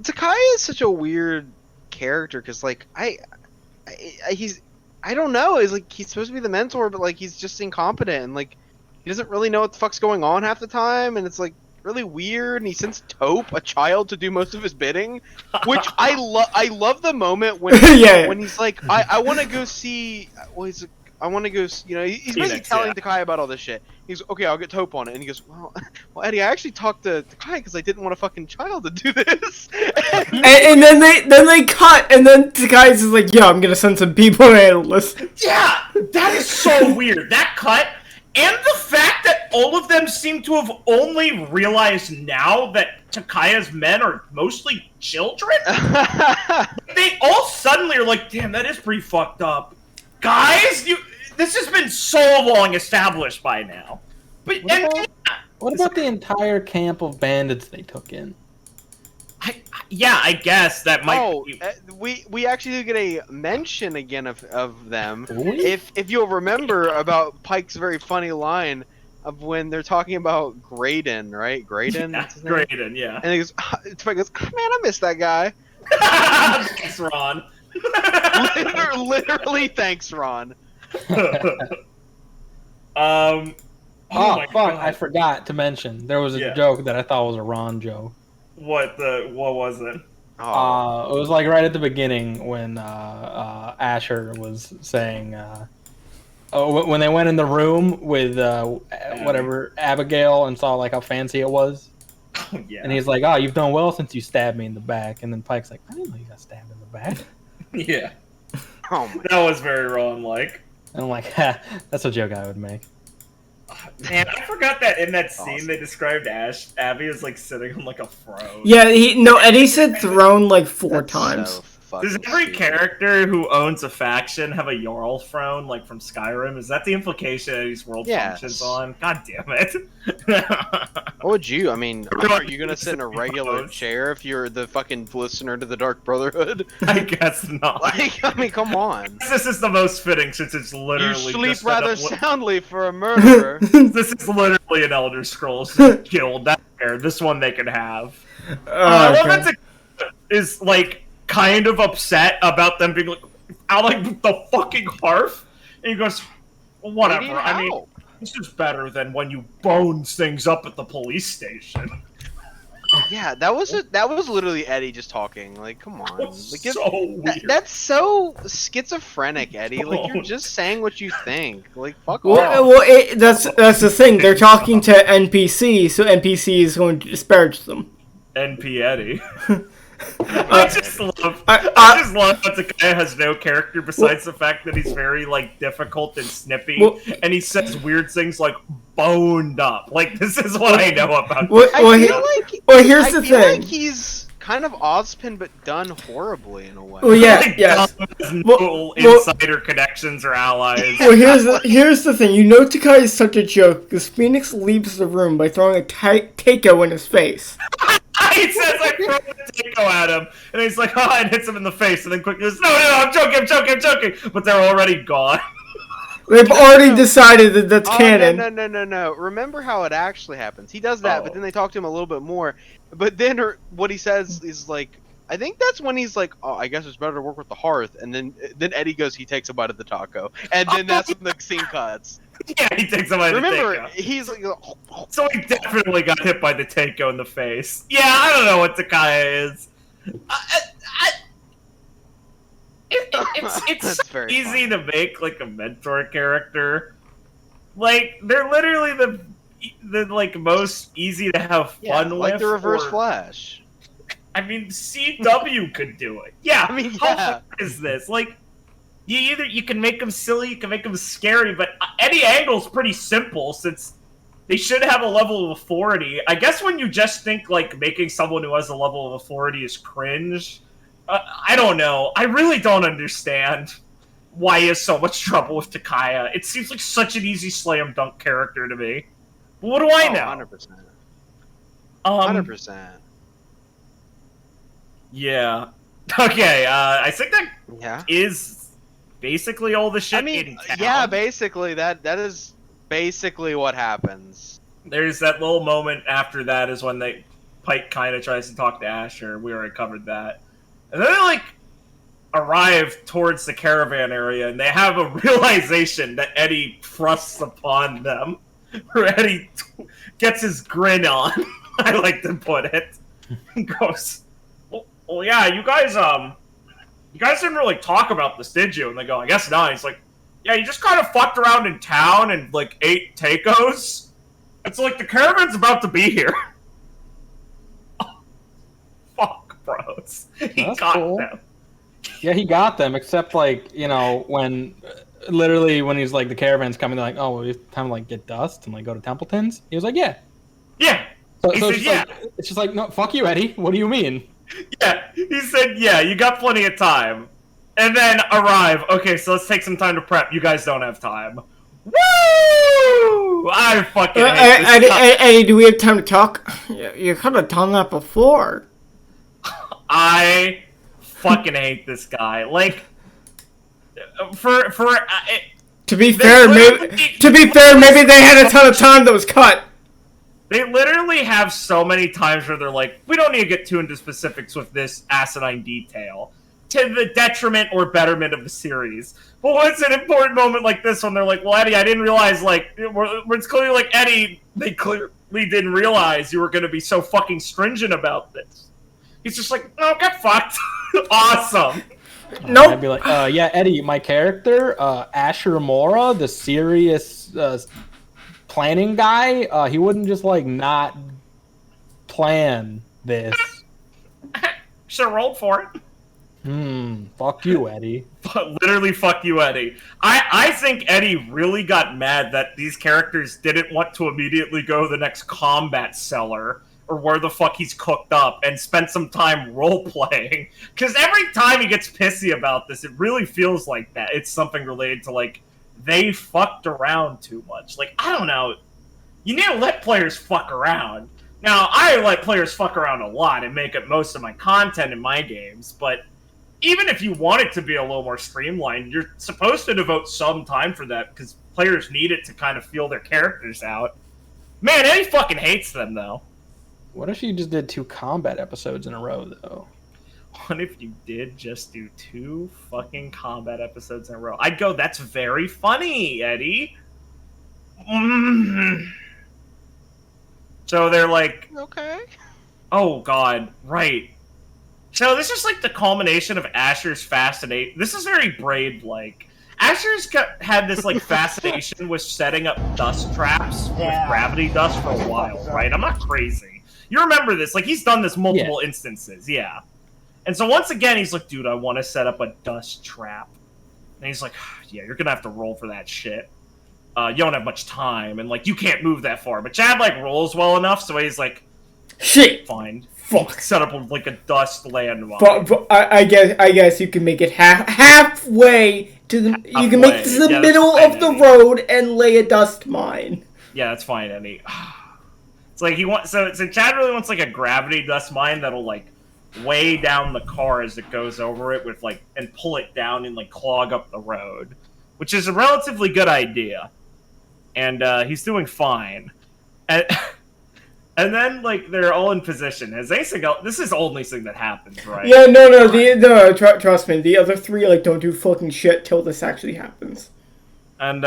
Takaya is such a weird character because, like, I don't know. He's like, he's supposed to be the mentor, but like, he's just incompetent and like, he doesn't really know what the fuck's going on half the time, and it's like really weird. And he sends Taupe, a child, to do most of his bidding, which I love the moment when when he's like, I want to go see. Well, he's like, I want to go. You know, he's basically telling Takaya about all this shit. He's okay. I'll get Taupe on it, and he goes, well, Eddie, I actually talked to Takaya because I didn't want a fucking child to do this. and then they cut, and then Takaya's just like, yeah, I'm gonna send some people to listen. Yeah, that is so weird. That cut, and the fact that all of them seem to have only realized now that Takaya's men are mostly children. They all suddenly are like, damn, that is pretty fucked up. Guys, this has been so long established by now. But What about the entire camp of bandits they took in? I guess that might be... we actually do get a mention again of them. If you'll remember about Pike's very funny line of when they're talking about Graydon, right? Graydon? Yeah, Graydon, yeah. And he goes, Pike goes, man, I miss that guy. Thanks, Ron. Literally, thanks, Ron. Oh, my fuck, God. I forgot to mention. There was a joke that I thought was a Ron joke. What was it? It was like right at the beginning when Asher was saying, when they went in the room with whatever Abigail and saw like how fancy it was. Oh, yeah. And he's like, you've done well since you stabbed me in the back. And then Pike's like, I didn't know you got stabbed in the back. Yeah. Oh my. That was very Ron-like. And I'm like, that's a joke I would make. Man, I forgot that in that scene they described Abby as like sitting on like a throne. Yeah, Eddie said throne like 4 times. So fucking Does every stupid. character who owns a faction have a Jarl throne, like from Skyrim? Is that the implication Eddie's world Yes. functions on? God damn it. What would you? I mean, are you gonna sit in a regular Suppose. chair if you're the fucking listener to the Dark Brotherhood? I guess not. Like, I mean, come on. This is the most fitting since it's literally You sleep just rather an, soundly for a murderer. This is literally an Elder Scrolls guild. That's fair. This one they can have. I love Okay. that is like kind of upset about them being like out like the fucking hearth, and he goes, well, They whatever. need I mean, help. this is better than when you bones things up at the police station. Yeah, that was literally Eddie just talking. Like, come on. Like, So weird. that's so schizophrenic, Eddie. Like, you're just saying what you think. Like, fuck Well, off. that's the thing. They're talking to NPC, so NPC is going to disparage them. NP Eddie. I just love that the guy has no character besides the fact that he's very like difficult and snippy, and he says weird things like boned up. Like, this is what I know about. Here's the feel thing. like he's kind of Ozpin, but done horribly in a way. Well, yeah, Like, yes. Dom has no insider connections or allies. Well, here's the thing. You know Takai is such a joke because Phoenix leaves the room by throwing a Keiko in his face. He says I throw the Tico at him, and he's like, oh, and hits him in the face, and then quickly goes, no, I'm joking, but they're already gone. They've already decided that that's canon. No. Remember how it actually happens. He does that, but then they talk to him a little bit more. But then what he says is like, I think that's when he's like, oh, I guess it's better to work with the hearth. And then Eddie goes, he takes a bite of the taco. And then that's when the scene cuts. Yeah, he takes a bite of the Remember, Tico. he's like, So he definitely got hit by the Taiko in the face. Yeah, I don't know what Takaya is. It's That's so very easy funny. to make like a mentor character. Like, they're literally the like most easy to have fun with. like the Reverse or- Flash. I mean, CW could do it. Yeah. I mean, How yeah. hard is this? Like, you can make them silly, you can make them scary, but any angle's pretty simple since they should have a level of authority. I guess when you just think like making someone who has a level of authority is cringe, I don't know. I really don't understand why he has so much trouble with Takaya. It seems like such an easy slam dunk character to me. But what do I know? 100%. 100%. Yeah. Okay, I think that is Yeah. basically all the shit I mean, in town. yeah, basically, that is basically what happens. There's that little moment after that is when Pike kind of tries to talk to Asher. We already covered that. And then they, like, arrive towards the caravan area, and they have a realization that Eddie thrusts upon them. Where Eddie gets his grin on, I like to put it. He goes, well, yeah, you guys didn't really talk about this, did you? And they go, I guess not. He's like, yeah, you just kind of fucked around in town and, like, ate tacos. It's like the caravan's about to be here. Oh, fuck, bros. He That's got cool. them. Yeah, he got them, except like, you know, when literally when he's like the caravan's coming, they're like, oh, well, it's time to like get dust and like go to Templeton's. He was like, yeah. Yeah. So, He so said, it's, yeah. like, it's just like, no, fuck you, Eddie. What do you mean? Yeah, he said, yeah, you got plenty of time. And then arrive. Okay, so let's take some time to prep. You guys don't have time. Woo! I fucking hate this guy. Eddie, do we have time to talk? You could have done that before. I fucking hate this guy. Like, To be fair, maybe they had a ton of time that was cut. they literally have so many times where they're like, we don't need to get too into specifics with this asinine detail, to the detriment or betterment of the series. But when it's an important moment like this one, they're like, well, Eddie, I didn't realize, like, it's clearly like, Eddie, they clearly didn't realize you were going to be so fucking stringent about this. He's just like, oh, get fucked. Awesome. Nope. I'd be like, yeah, Eddie, my character, Asher Mora, the serious planning guy, he wouldn't just like not plan this. Should've rolled for it. Fuck you, Eddie. Literally, fuck you, Eddie. I think Eddie really got mad that these characters didn't want to immediately go to the next combat cellar or where the fuck he's cooked up and spent some time role-playing. Because every time he gets pissy about this, it really feels like that. It's something related to, like, they fucked around too much. Like, I don't know. You need to let players fuck around. Now, I let players fuck around a lot and make up most of my content in my games, but even if you want it to be a little more streamlined, you're supposed to devote some time for that, because players need it to kind of feel their characters out. Man, Eddie fucking hates them, though. What if you just did 2 combat episodes in a row, though? What if you did just do 2 fucking combat episodes in a row? I'd go, that's very funny, Eddie. So they're like... Okay. Oh, God. Right. So this is like the culmination of Asher's fascination. This is very Braid-like. Asher's had this like fascination with setting up dust traps with gravity dust for a while, right? I'm not crazy. You remember this? Like, he's done this multiple instances, yeah. And so once again, he's like, dude, I want to set up a dust trap. And he's like, yeah, you're gonna have to roll for that shit. You don't have much time, and like, you can't move that far. But Chad like rolls well enough, so he's like, shit, fine. Fuck. Set up like a dust landmine. But I guess you can make it halfway to the. You can make it to the middle of the road and lay a dust mine. Yeah, that's fine, Eddie. It's like he wants. So Chad really wants like a gravity dust mine that'll like weigh down the car as it goes over it with like and pull it down and like clog up the road, which is a relatively good idea. And he's doing fine. And then, like, they're all in position. As anything else, this is the only thing that happens, right? Yeah, no, trust me. The other 3, like, don't do fucking shit till this actually happens. And,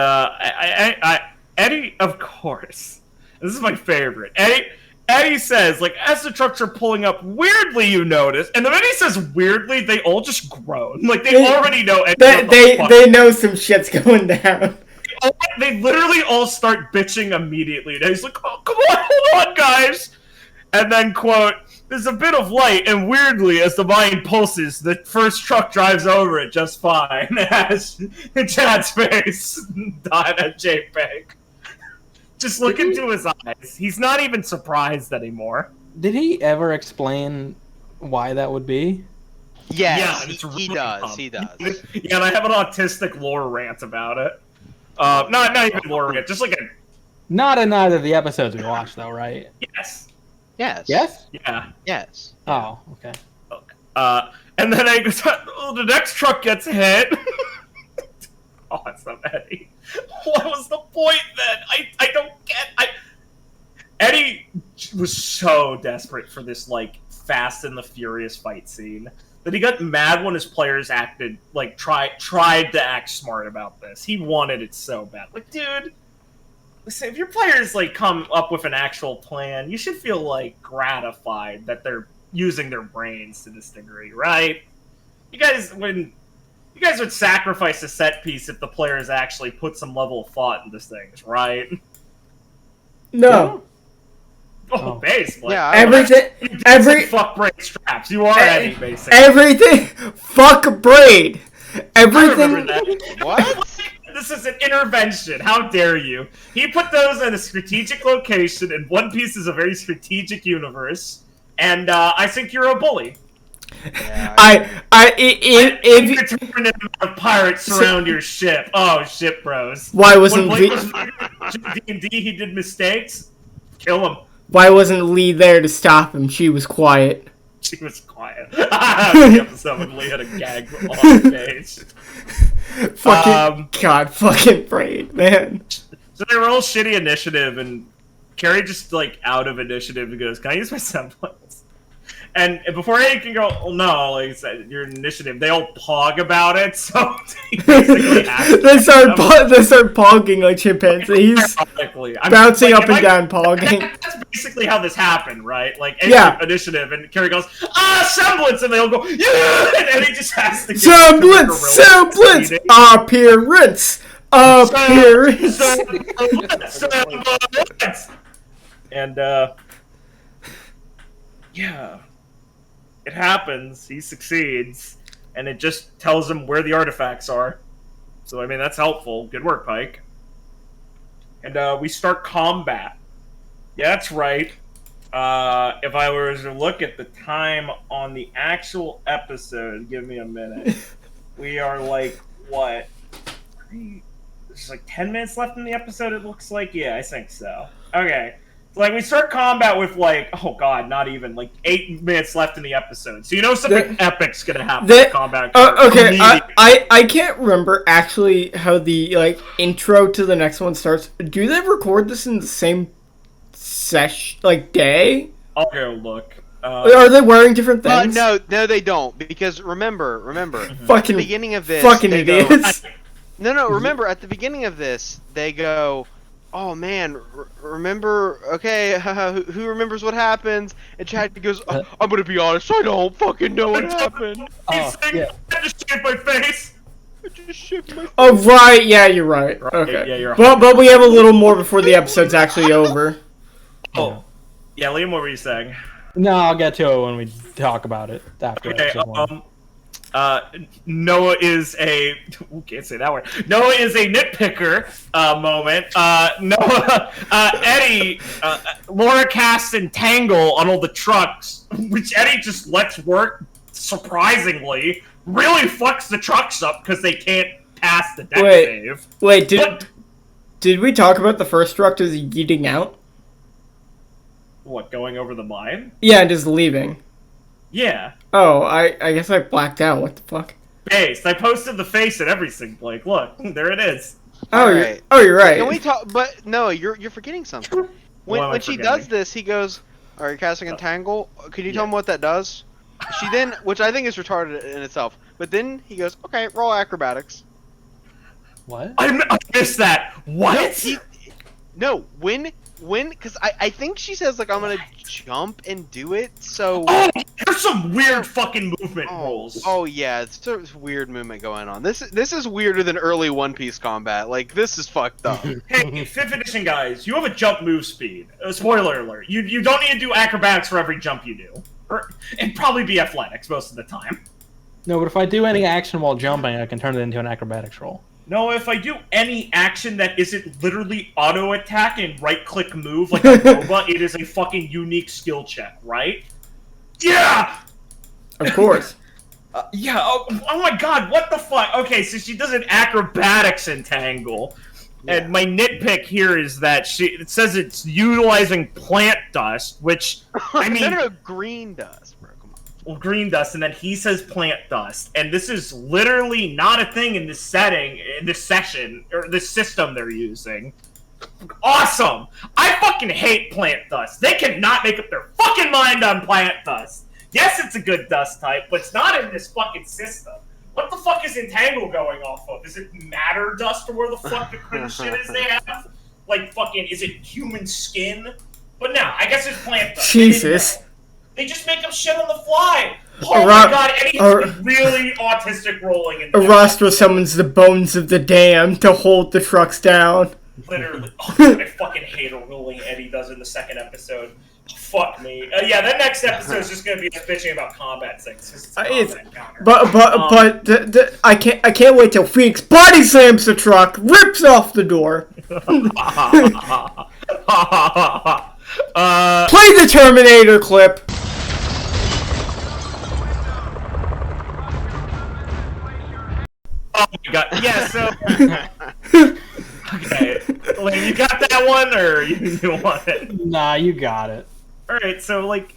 Eddie, of course. This is my favorite. Eddie says, like, as the trucks are pulling up, weirdly you notice, and the minute he says weirdly, they all just groan. Like, they already know Eddie. They know some shit's going down. They literally all start bitching immediately. And he's like, oh, come on, hold on, guys. And then, quote, there's a bit of light, and weirdly, as the mine pulses, the first truck drives over it just fine. As Chad's face, dot at JPEG. Just look into his eyes. He's not even surprised anymore. Did he ever explain why that would be? Yes, yeah, he does. He does. Yeah, and I have an autistic lore rant about it. Not even lore rant, just like a... Not in either of the episodes we watched, though, right? Yes. Yes. Yes? Yeah. Yes. Oh, okay. And then the next truck gets hit. Awesome, Eddie. What was the point then? I don't get... Eddie was so desperate for this, like, Fast and the Furious fight scene that he got mad when his players acted, like, tried to act smart about this. He wanted it so bad. Like, dude, listen, if your players, like, come up with an actual plan, you should feel, like, gratified that they're using their brains to this degree, right? You guys would sacrifice a set piece if the players actually put some level of thought into things, right? No. Oh, basically. Yeah, every fuck braid straps. You are Eddie, basically. Everything. Fuck braid. Everything. I remember that. What? This is an intervention. How dare you? He put those in a strategic location, and One Piece is a very strategic universe. And I think you're a bully. Yeah, If determinate amount of pirates surround your ship. Oh, ship bros. Why wasn't when Blake was D&D, he did mistakes. Kill him. Why wasn't Lee there to stop him? She was quiet. She was quiet. The episode when Lee had a gag on stage. Fucking braid, man. So they roll shitty initiative, and Carrie just, like, out of initiative, goes, can I use my semblance? And before he can go, oh no, like I said, your initiative, they all pog about it, so he basically has to they start pogging like chimpanzees. Bouncing up and down pogging. That's basically how this happened, right? Like, initiative, and Carrie goes, semblance, and they all go, yeah! And Eddie just has to get semblance! Appearance! And, yeah. It happens, he succeeds, and it just tells him where the artifacts are. So, I mean, that's helpful. Good work, Pike. And we start combat. Yeah, that's right. If I were to look at the time on the actual episode, give me a minute. We are like, what? There's like 10 minutes left in the episode, it looks like? Yeah, I think so. Okay. Like, we start combat with, like, oh god, not even, like, 8 minutes left in the episode. So you know something epic's gonna happen in combat. Okay, I can't remember actually how the, like, intro to the next one starts. Do they record this in the same day? I'll go look. Are they wearing different things? No, they don't. Because remember, fucking, at the beginning of this, fucking idiots. Remember, at the beginning of this, they go, oh man, remember, okay, who remembers what happens? And Chad goes, oh, I'm gonna be honest, I don't fucking know what happened. I just shaved my face. Oh, right, yeah, you're right. Okay. Yeah, you're but we have a little more before the episode's actually over. Oh. Yeah, Liam, what were you saying? No, I'll get to it when we talk about it after. Okay, Noah is a... can't say that word. Noah is a nitpicker moment. Noah, Eddie, Laura casts Entangle on all the trucks, which Eddie just lets work, surprisingly. Really fucks the trucks up because they can't pass the deck save. Wait, did we talk about the first truck just yeeting out? What, going over the mine? Yeah, and just leaving. Yeah. Oh, I guess I blacked out. What the fuck? Based. I posted the face and everything, Blake. Look, there it is. Oh, right. You're right. Can we talk? But no, you're forgetting something. When she does this, he goes, "Are you casting Entangle? Can you tell him what that does?" She then, which I think is retarded in itself, but then he goes, "Okay, roll acrobatics." What? I missed that. What? No, because I think she says, like, I'm gonna jump and do it, so... Oh, there's some weird fucking movement rolls. Oh, yeah, it's a weird movement going on. This is weirder than early One Piece combat. Like, this is fucked up. Hey, 5th edition guys, you have a jump move speed. Spoiler alert. You don't need to do acrobatics for every jump you do. It'd probably be athletics most of the time. No, but if I do any action while jumping, I can turn it into an acrobatics roll. No, if I do any action that isn't literally auto-attack and right-click move like a MOBA, it is a fucking unique skill check, right? Yeah! Of course. Yeah, oh my god, what the fuck? Okay, so she does an acrobatics entangle. Yeah. And my nitpick here is that it says it's utilizing plant dust, which, I mean... no, green dust, bro. Well, green dust, and then he says plant dust, and this is literally not a thing in this setting, in this session, or this system they're using. Awesome! I fucking hate plant dust. They cannot make up their fucking mind on plant dust. Yes, it's a good dust type, but it's not in this fucking system. What the fuck is Entangle going off of? Is it matter dust, or where the fuck the cringe shit is they have? Like, fucking, is it human skin? But no, I guess it's plant dust. Jesus. They just make up shit on the fly. Oh my god, Eddie's really autistic rolling in Arastra summons the bones of the dam to hold the trucks down. Literally. Oh god, I fucking hate a rolling Eddie does in the second episode. Fuck me. Yeah, that next episode is just gonna be us bitching about combat things. But I can't wait till Phoenix body slams the truck, rips off the door. Play the Terminator clip. Oh my god, yeah, so... okay, Lane, you got that one, or you want it? Nah, you got it. Alright, so, like,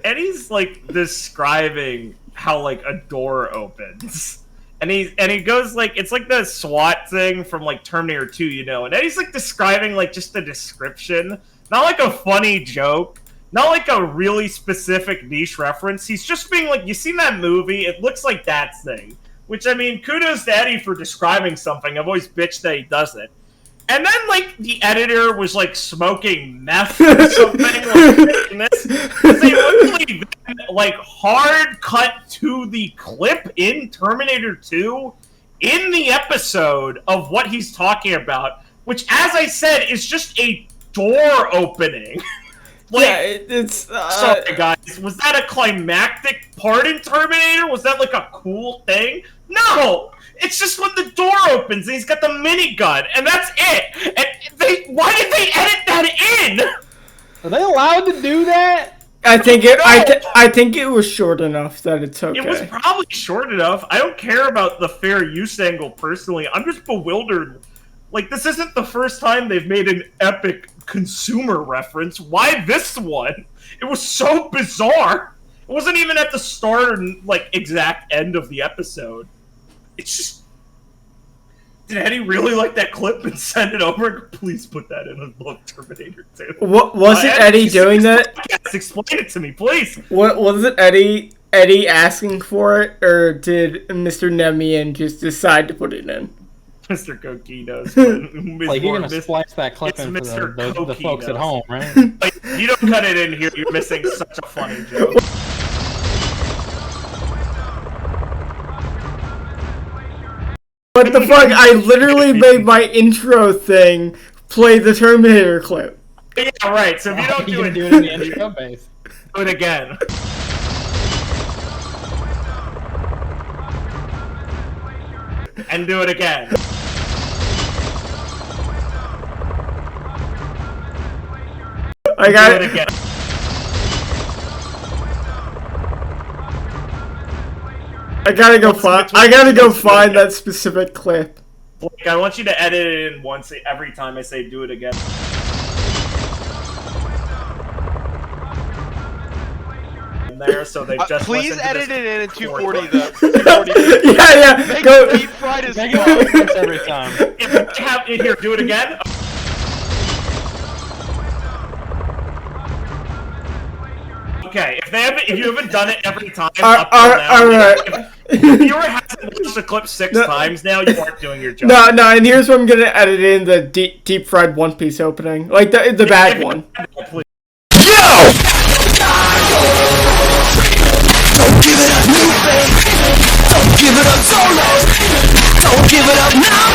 Eddie's, like, describing how, like, a door opens. And he goes, like, it's like the SWAT thing from, like, Terminator 2, you know, and Eddie's, like, describing, like, just the description. Not like a funny joke. Not like a really specific niche reference. He's just being like, you seen that movie? It looks like that thing. Which, I mean, kudos to Eddie for describing something. I've always bitched that he does it. And then, like, the editor was, like, smoking meth or something. Like, in this. They literally then, like, hard cut to the clip in Terminator 2 in the episode of what he's talking about. Which, as I said, is just a door opening. Like, yeah, it's... sorry, guys. Was that a climactic part in Terminator? Was that, like, a cool thing? No! It's just when the door opens and he's got the minigun, and that's it! And why did they edit that in? Are they allowed to do that? I think it was short enough that it's okay. It was probably short enough. I don't care about the fair use angle personally. I'm just bewildered. Like, this isn't the first time they've made an epic consumer reference. Why this one? It was so bizarre. It wasn't even at the start or, like, exact end of the episode. It's just... Did Eddie really like that clip and send it over? Please put that in a Love Terminator 2. What was it Eddie doing that? Yes, explain it to me, please. What was it Eddie asking for it, or did Mr. Nemian just decide to put it in? Mr. Coquinos. Like, you're gonna splice that clip in for the folks at home, right? Like, you don't cut it in here, you're missing such a funny joke. What the fuck? I literally made my intro thing play the Terminator clip. Yeah, right, so if you don't do it, do it in the intro base. Do it again. And do it again. I got Do it again. I gotta go find that specific clip. Like, I want you to edit it in once every time I say do it again. There, so they just please edit it in at 240 recording. though. 240. Yeah, Make go. it deep fried as Make fuck. it every time. If you have here, do it again. Okay, if you haven't done it every time up till now, Alright. if the viewer hasn't watched the clip 6 times now, you aren't doing your job. No, and here's what I'm gonna edit in the deep fried One Piece opening, like the bad one. Please. Don't give it up, new face. Don't give it up so long. Don't give it up now.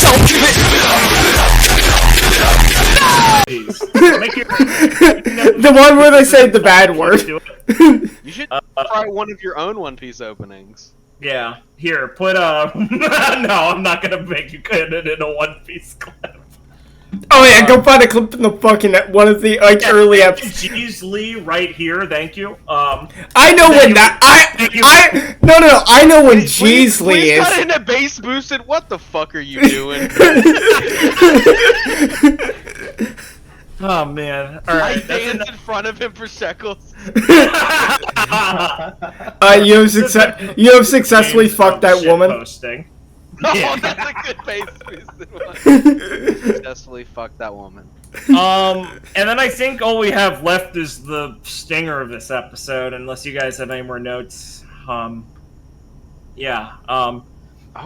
Don't give it Make your, The one where they say the bad word. You should try one of your own One Piece openings. Yeah, here, put no, I'm not gonna make you cut it in a One Piece clip. Oh yeah, go find a clip in the fucking one of the early episodes. Jeez Lee, right here, thank you. I know when that no, I know when Jeez Lee Please is. cut into bass boosted. What the fuck are you doing? Oh man! All I right, danced in front of him for shekels. You have successfully fucked that woman. Posting. Oh, Yeah. that's a good bass boosted one. Successfully fucked that woman. And then I think all we have left is the stinger of this episode, unless you guys have any more notes. Yeah. Oh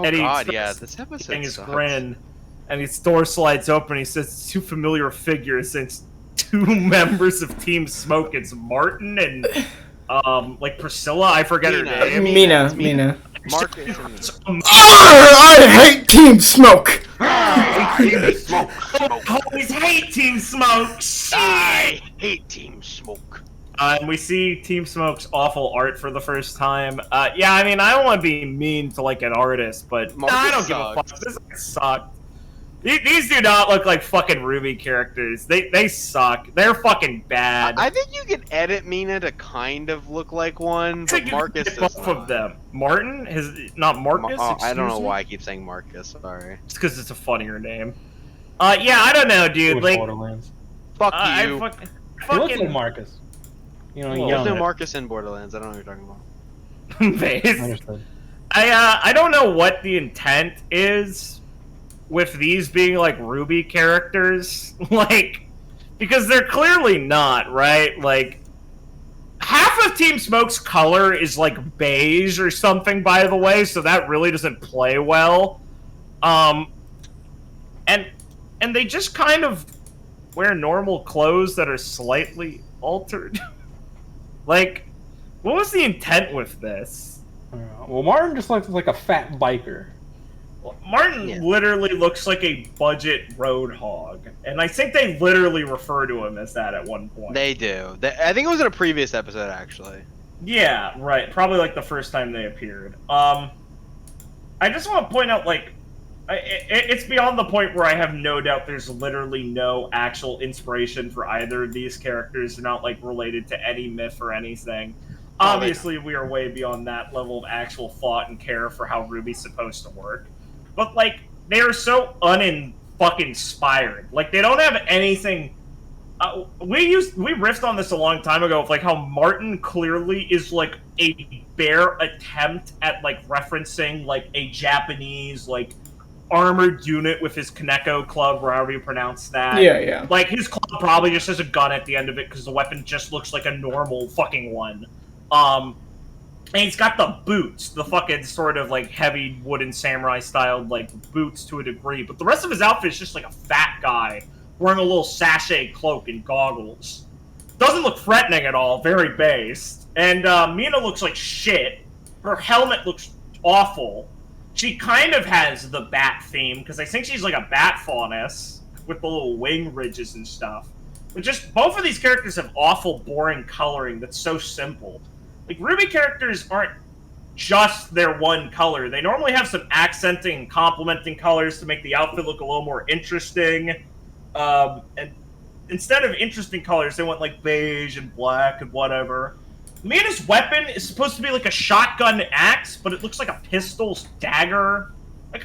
Eddie god, yeah, starts this episode getting his sucks. grin, and his door slides open. He says, "Two familiar figures. It's two members of Team Smoke. It's Martin and like Priscilla. I forget her name. Mina. Marcus and I hate Team Smoke. Always hate Team Smokes. I hate Team Smoke. And we see Team Smoke's awful art for the first time. Yeah, I mean, I don't want to be mean to like an artist, but I don't give a fuck. This sucked. These do not look like fucking Ruby characters. They suck. They're fucking bad. I think you can edit Mina to kind of look like one, but Marcus is both not. of them. Martin is not Marcus. I don't know excuse me? why I keep saying Marcus. Sorry. It's because it's a funnier name. Yeah, I don't know, dude. Like, Borderlands. Fuck I you. He looks fucking like Marcus. You know, There's young. no Marcus in Borderlands. I don't know what you're talking about. face. Understood. I don't know what the intent is with these being like Ruby characters, like, because they're clearly not, right? Like, half of Team Smoke's color is like beige or something, by the way, so that really doesn't play well. And they just kind of wear normal clothes that are slightly altered. Like, what was the intent with this? Well, Martin just looks like a fat biker. Martin literally looks like a budget roadhog, and I think they literally refer to him as that at one point. They do. I think it was in a previous episode, actually. Yeah, right. Probably like the first time they appeared. I just want to point out, like, It's beyond the point where I have no doubt there's literally no actual inspiration for either of these characters. They're not like related to any myth or anything. Obviously, we are way beyond that level of actual thought and care for how Ruby's supposed to work. But like, they are so fucking inspired. Like, they don't have anything. We riffed on this a long time ago of like how Martin clearly is like a bare attempt at like referencing like a Japanese like armored unit with his Kaneko club, or however you pronounce that. Yeah. Like, his club probably just has a gun at the end of it because the weapon just looks like a normal fucking one. And he's got the boots, the fucking sort of like heavy wooden samurai styled like boots to a degree, but the rest of his outfit is just like a fat guy wearing a little sachet cloak and goggles. Doesn't look threatening at all, very based. And Mina looks like shit. Her helmet looks awful. She kind of has the bat theme, because I think she's like a bat faunus with the little wing ridges and stuff. But just, both of these characters have awful, boring coloring that's so simple. Like, Ruby characters aren't just their one color. They normally have some accenting, complementing colors to make the outfit look a little more interesting. And instead of interesting colors, they went like beige and black and whatever. Mina's weapon is supposed to be like a shotgun axe, but it looks like a pistol dagger. Like,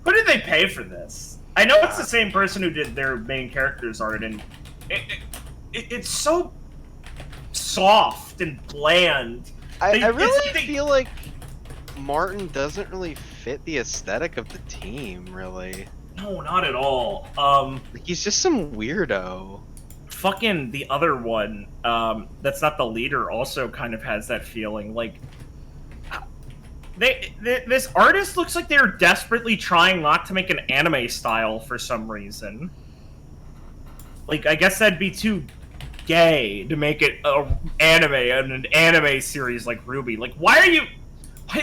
who did they pay for this? I know it's the same person who did their main character's art, and it's so soft and bland. I really feel like Martin doesn't really fit the aesthetic of the team, really. No, not at all. He's just some weirdo. Fucking the other one, that's not the leader, also kind of has that feeling. Like, this artist looks like they're desperately trying not to make an anime style for some reason. Like, I guess that'd be too gay to make it an anime series like Ruby. Like, why do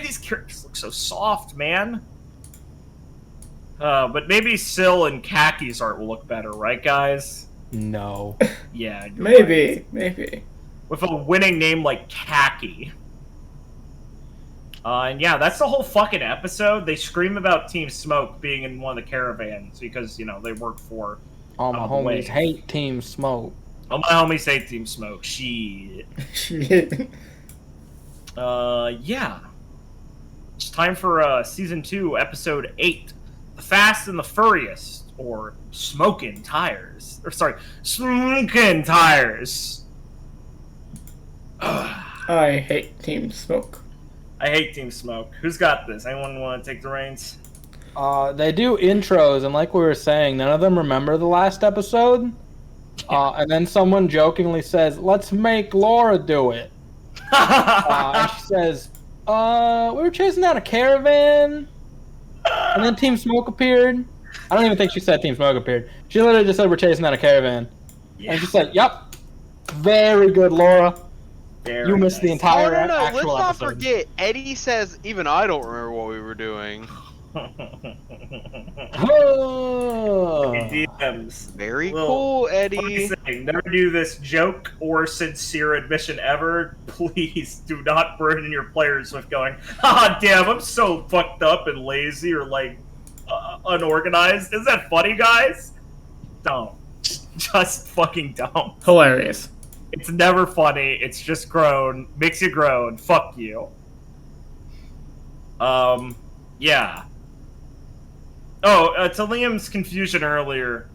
these characters look so soft, man? But maybe Syl and Kaki's art will look better, right, guys? No. Yeah. Maybe. With a winning name like Kaki. And yeah, that's the whole fucking episode. They scream about Team Smoke being in one of the caravans because, you know, they work for... All my homies hate Team Smoke. All my homies hate Team Smoke. Shit. Yeah. It's time for Season 2, Episode 8. The Fast and the Furious, or Smokin' Tires. Or, sorry, Smokin' Tires. I hate Team Smoke. I hate Team Smoke. Who's got this? Anyone want to take the reins? They do intros, and like we were saying, none of them remember the last episode. And then someone jokingly says, "Let's make Laura do it." And she says, "We were chasing down a caravan." And then Team Smoke appeared. I don't even think she said Team Smoke appeared. She literally just said we're chasing down a caravan. Yeah. And she said, "Yep, very good, Laura. You missed the entire Let's actual not episode." forget, Eddie says, even I don't remember what we were doing. DMs. Very cool, Eddie. Never do this joke or sincere admission ever. Please do not burden your players with going, damn, I'm so fucked up and lazy or like unorganized. Is that funny, guys? Don't. Just fucking don't. Hilarious. It's never funny. It's just groan. Makes you groan. Fuck you. Yeah. Oh, to Liam's confusion earlier,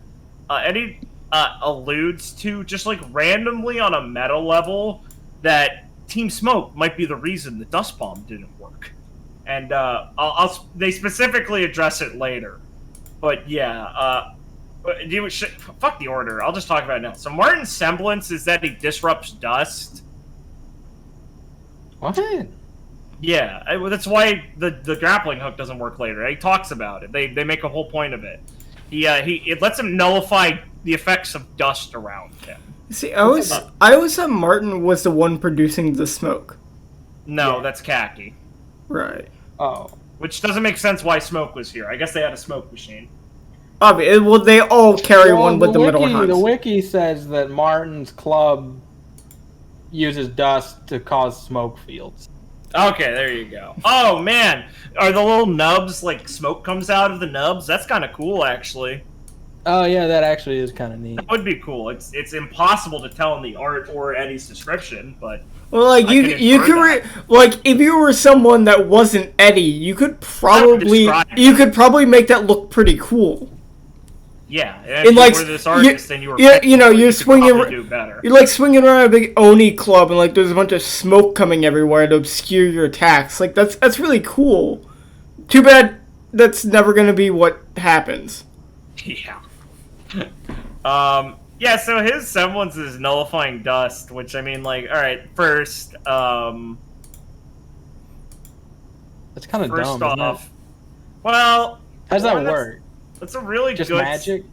Eddie alludes to, just like randomly on a meta level, that Team Smoke might be the reason the dust bomb didn't work. And they specifically address it later. But yeah, fuck the order. I'll just talk about it now. So Martin's semblance is that he disrupts dust. What? Yeah, that's why the grappling hook doesn't work later. He talks about it. They make a whole point of it. It lets him nullify the effects of dust around him. See, I always thought Martin was the one producing the smoke. No, that's Kaki. Right. Oh. Which doesn't make sense why Smoke was here. I guess they had a smoke machine. Well, they all carry one with the middle hands. The wiki says that Martin's club uses dust to cause smoke fields. Okay, there you go. Oh man, are the little nubs like smoke comes out of the nubs? That's kind of cool, actually. Oh yeah, that actually is kind of neat. That would be cool. It's impossible to tell in the art or Eddie's description, but Well, like you could like if you were someone that wasn't Eddie, you could probably make that look pretty cool. Yeah, and if like you were this artist and you were you're swinging. do better. You're like swinging around a big Oni club, and like there's a bunch of smoke coming everywhere to obscure your attacks. Like that's really cool. Too bad that's never gonna be what happens. Yeah. Yeah, so his semblance is nullifying dust, which I mean, like, all right, first, That's kind of dumb. First off, well, how does that work? That's a really just good magic.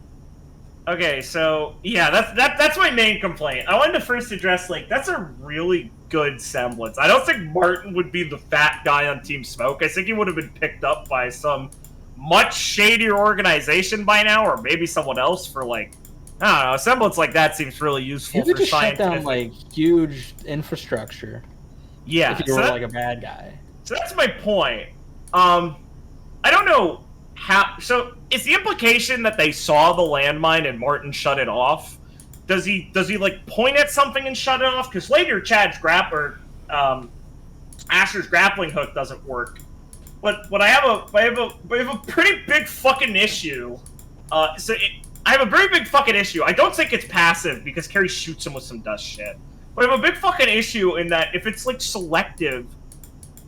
Okay, so yeah, that's my main complaint. I wanted to first address like that's a really good semblance. I don't think Martin would be the fat guy on Team Smoke. I think he would have been picked up by some much shadier organization by now, or maybe someone else for like I don't know. A semblance like that seems really useful You could for just shut scientific. down like huge infrastructure. Yeah, if you were like a bad guy. So that's my point. I don't know how. So is the implication that they saw the landmine and Martin shut it off? Does he like point at something and shut it off? Because later Asher's grappling hook doesn't work. But I have a pretty big fucking issue. I have a very big fucking issue. I don't think it's passive because Carrie shoots him with some dust shit. But I have a big fucking issue in that if it's like selective,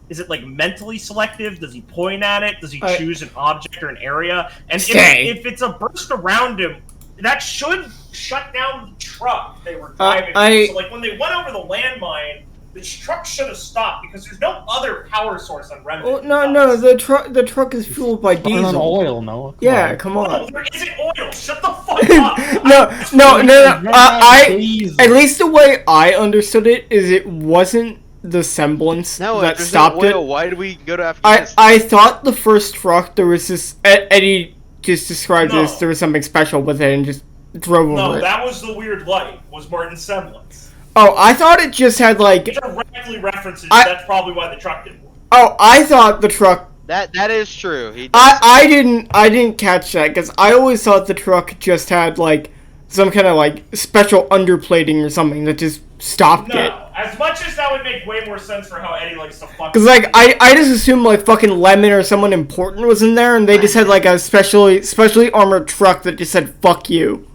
is it like mentally selective? Does he point at it? Does he choose an object or an area? And if it's a burst around him, that should shut down the truck they were driving. So like when they went over the landmine, the truck should have stopped because there's no other power source on Remnant. Oh, no, the truck is fueled by diesel. On oil, no. Come on. No, there isn't oil. Shut the fuck up. No. At least the way I understood it is it wasn't the semblance that stopped no oil, it. Why did we go to Afghanistan? I thought the first truck there was this. Eddie just described this. There was something special with it and just drove over it. No, that was the weird light. Was Martin's semblance. Oh, I thought it just had like. It directly references. That's probably why the truck didn't work. Oh, I thought the truck. That is true. I didn't catch that because I always thought the truck just had like some kind of like special underplating or something that just stopped it. No, as much as that would make way more sense for how Eddie likes to fuck. Because like I just assumed like fucking Lemon or someone important was in there, and they just had like a specially armored truck that just said "fuck you."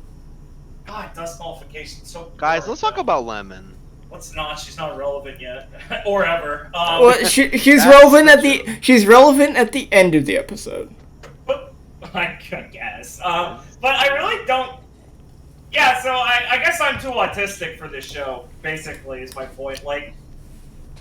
God, dust nullification so. Guys, let's talk about Lemon. Let's not. She's not relevant yet, or ever. Well, she's relevant at the end of the episode. But I guess. But I really don't. Yeah, so I guess I'm too autistic for this show. Basically, is my point. Like,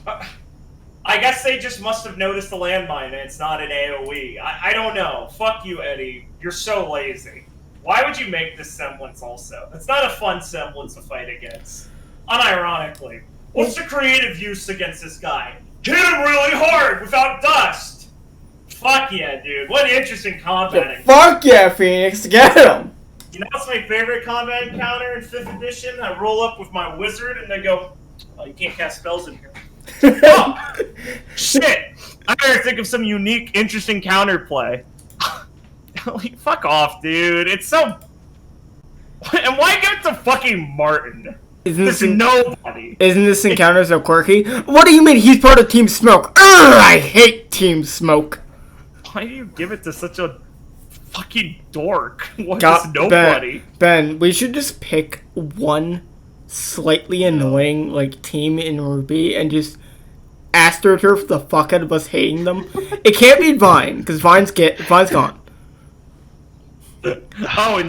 I guess they just must have noticed the landmine and it's not an AOE. I don't know. Fuck you, Eddie. You're so lazy. Why would you make this semblance also? It's not a fun semblance to fight against. Unironically. What's the creative use against this guy? Hit him really hard without dust! Fuck yeah, dude. What interesting combat. Fuck yeah, Phoenix. Get him! You know what's my favorite combat encounter in 5th edition? I roll up with my wizard and they go, oh, you can't cast spells in here. Oh, shit! I gotta think of some unique, interesting counterplay. Like, fuck off, dude. It's so... And why get to fucking Martin? Nobody. Isn't this encounter so quirky? What do you mean he's part of Team Smoke? I hate Team Smoke. Why do you give it to such a fucking dork? What is nobody? Ben, we should just pick one slightly annoying like team in Ruby and just astroturf the fuck out of us hating them. It can't be Vine, because Vine's gone. Oh, in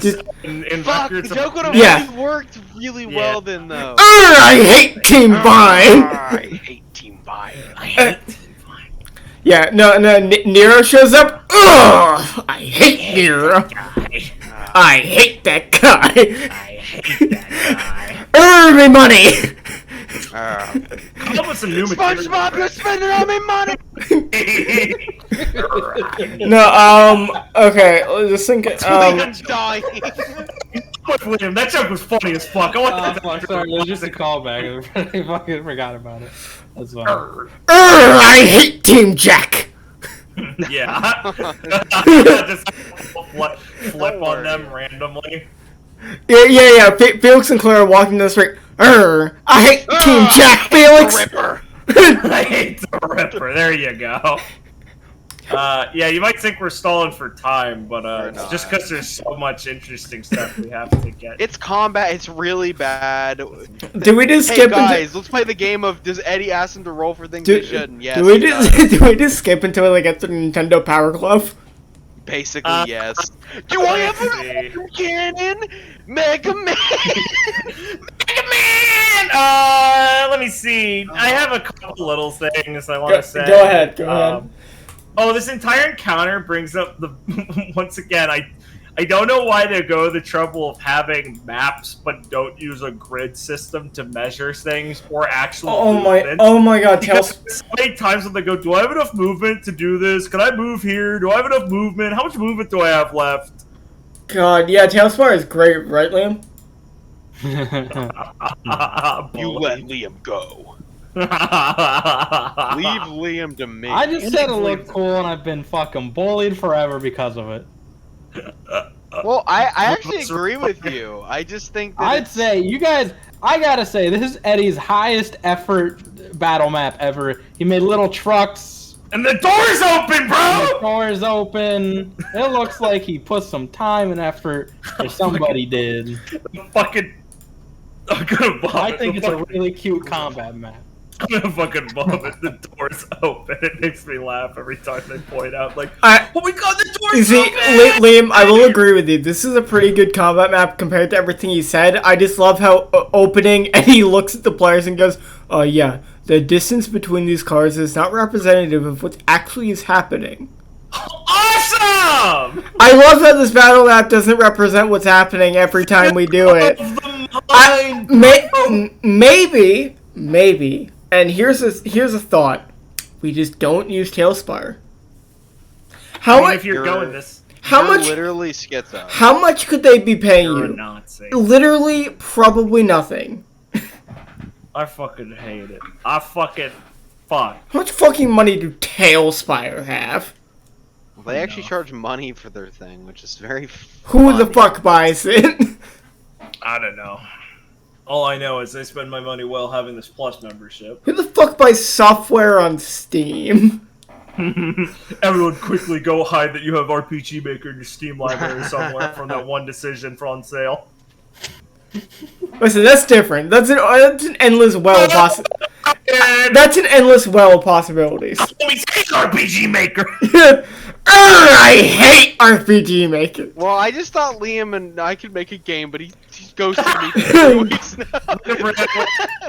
fuck, Records the joke would have really worked really well then, though. I hate Team Vine! I hate Team Vine. I hate Team Vine. Yeah, no, Nero shows up. Ugh! I hate Nero. I hate that guy. I hate that guy. Earn me money! Come up with some new SpongeBob, you're spending all my money! No, okay, let's think. I'm dying. William, that joke was funny as fuck. I want Sorry, it was just a callback. I fucking forgot about it. That's fine. I hate Team Jack. Yeah. Just flip on them randomly. Yeah. Felix and Claire are walking down the street. I hate Team Jack, Felix. Ripper. I hate the Ripper. There you go. Yeah, you might think we're stalling for time, but it's just because there's so much interesting stuff we have to get. It's combat. It's really bad. Do we just Hey skip guys, let's play the game of does Eddie ask him to roll for things he shouldn't? Yes. do we just skip until we get to the Nintendo Power Glove? Basically, yes. Do I have a cannon? Mega Man! Mega Man! Let me see. I have a couple little things I want to say. Go ahead. Oh, this entire encounter brings up the once again. I don't know why they go the trouble of having maps but don't use a grid system to measure things or actual movement. Oh my God! Because so many times when they go, do I have enough movement to do this? Can I move here? Do I have enough movement? How much movement do I have left? God, yeah, Tailspire is great, right, Liam? You let Liam go. Leave Liam to me. I just said it looked cool, and I've been fucking bullied forever because of it. Well, I actually agree with you. I just think that I'd say, you guys, I gotta say, this is Eddie's highest effort battle map ever. He made little trucks. And the door's open, bro! The door's open. It looks like he put some time and effort, or somebody did. Fucking... I'm gonna vomit. I think it's a really cute combat map. I'm gonna fucking vomit. The door's open. It makes me laugh every time they point out, like, oh my God, the door's open! Liam, I will agree with you. This is a pretty good combat map compared to everything he said. I just love how opening, and he looks at the players and goes, "Oh yeah, the distance between these cars is not representative of what actually is happening." Awesome! I love how this battle map doesn't represent what's happening every time we do it. Maybe. And here's a thought: we just don't use Tailspire. If you're going this, how much? Literally schizo. How much could they be paying you're you? a Nazi. Literally, probably nothing. I fucking hate it. I fucking fuck. How much fucking money do Tailspire have? Well, they actually charge money for their thing, which is very. Who the fuck buys it? I don't know. All I know is I spend my money well having this Plus membership. Who the fuck buys software on Steam? Everyone quickly go hide that you have RPG Maker in your Steam library somewhere from that one decision for on sale. Listen, that's different. That's an endless well of That's an endless well of possibilities. Let me take RPG Maker! I hate RPG Maker. Well, I just thought Liam and I could make a game, but he ghosted me for 2 weeks now.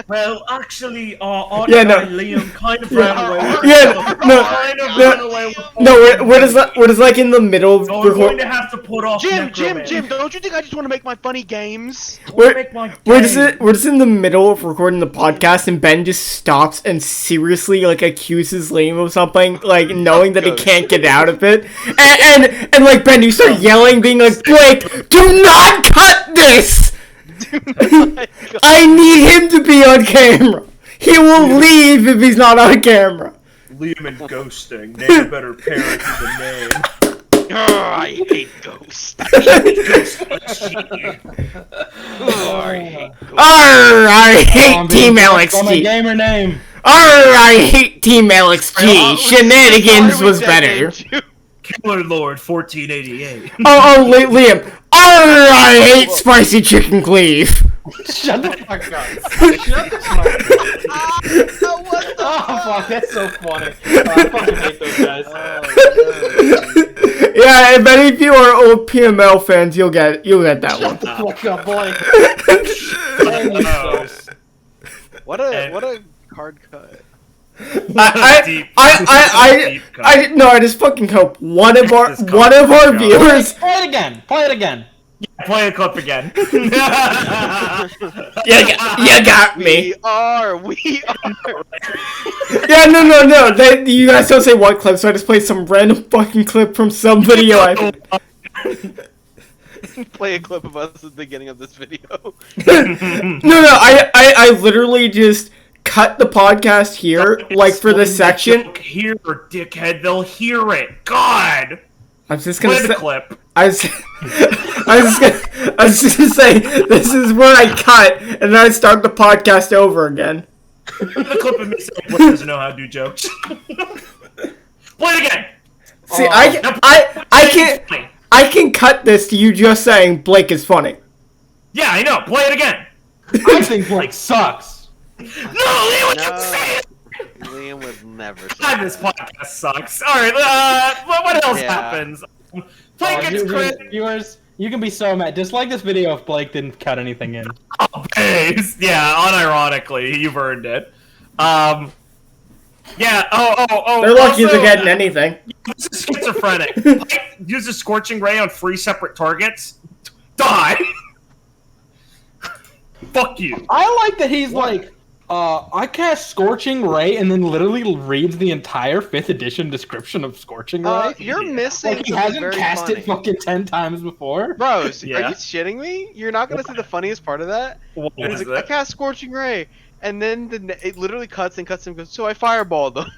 Well, actually, Liam kind of ran away. We're just like in the middle of So I'm going to have to put off Jim, don't you think I just want to make my funny games? We're just in the middle of recording the podcast, and Ben just stops and seriously like accuses Liam of something, like knowing that he can't get out of it, and like Ben, you start yelling, being like, Blake, do not cut this! I need him to be on camera. He will leave if he's not on camera. Liam and ghosting. Name a better parent to the name. I hate ghosts. I hate Team LXG. Gamer name. I hate Team LXG. Shenanigans was better. Killer Lord 1488. Liam. I hate spicy chicken cleave. Shut the fuck up. Fuck, that's so funny. I fucking hate those guys. Yeah, if any of you are old PML fans, you'll get that one. Fuck up, boy. What a card cut. I just fucking hope one of our viewers. Play it again. Yeah, play the clip again. You got me. We are. Yeah, no. You guys don't say what clip, so I just play some random fucking clip from some video. Play a clip of us at the beginning of this video. No. I literally just cut the podcast here, like for this section. Here, dickhead, they'll hear it. God. I was just gonna Play the say. clip. I was just gonna say this is where I cut, and then I start the podcast over again. The clip of me saying Blake doesn't know how to do jokes. Play it again. See, I can cut this to you just saying Blake is funny. Yeah, I know. Play it again. I think Blake sucks. No, Liam, what you say? Liam would never say God, that. this podcast sucks. All right, what else happens? Blake gets crit. Viewers, you can be so mad. Dislike this video if Blake didn't cut anything in. Oh, base. Yeah, unironically, you've earned it. Yeah. Oh. They're lucky also, they're getting anything. This is schizophrenic. Blake uses scorching ray on 3 separate targets. Die. Fuck you. I like that he's like, I cast Scorching Ray and then literally reads the entire 5th edition description of Scorching Ray. You're missing. Like he hasn't cast it fucking 10 times before. Bros, Yeah. are you shitting me? You're not gonna see the funniest part of that? What He's is like, I it? cast Scorching Ray, and then it literally cuts and goes, so I fireballed them.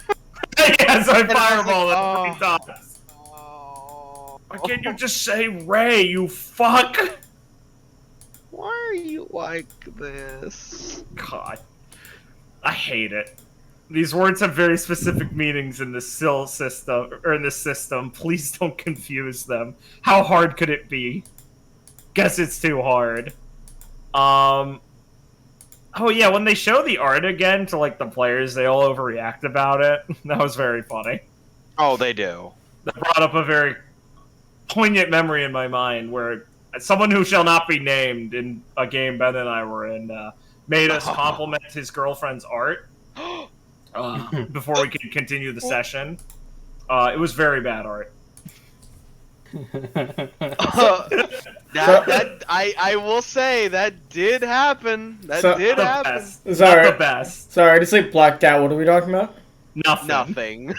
Yeah, so I And I was fireball like, it 3 times. Oh. Why can't you just say Ray, you fuck? Why are you like this? God. I hate it. These words have very specific meanings in this system. Please don't confuse them. How hard could it be? Guess it's too hard. Oh yeah, when they show the art again to like the players, they all overreact about it. That was very funny. Oh, they do. That brought up a very poignant memory in my mind where someone who shall not be named in a game Ben and I were in made us compliment his girlfriend's art before we could continue the session. It was very bad art. I will say that did happen. That So- did The happen. best. Sorry. Not the best. Sorry, I just like blacked out. What are we talking about? Nothing. Nothing.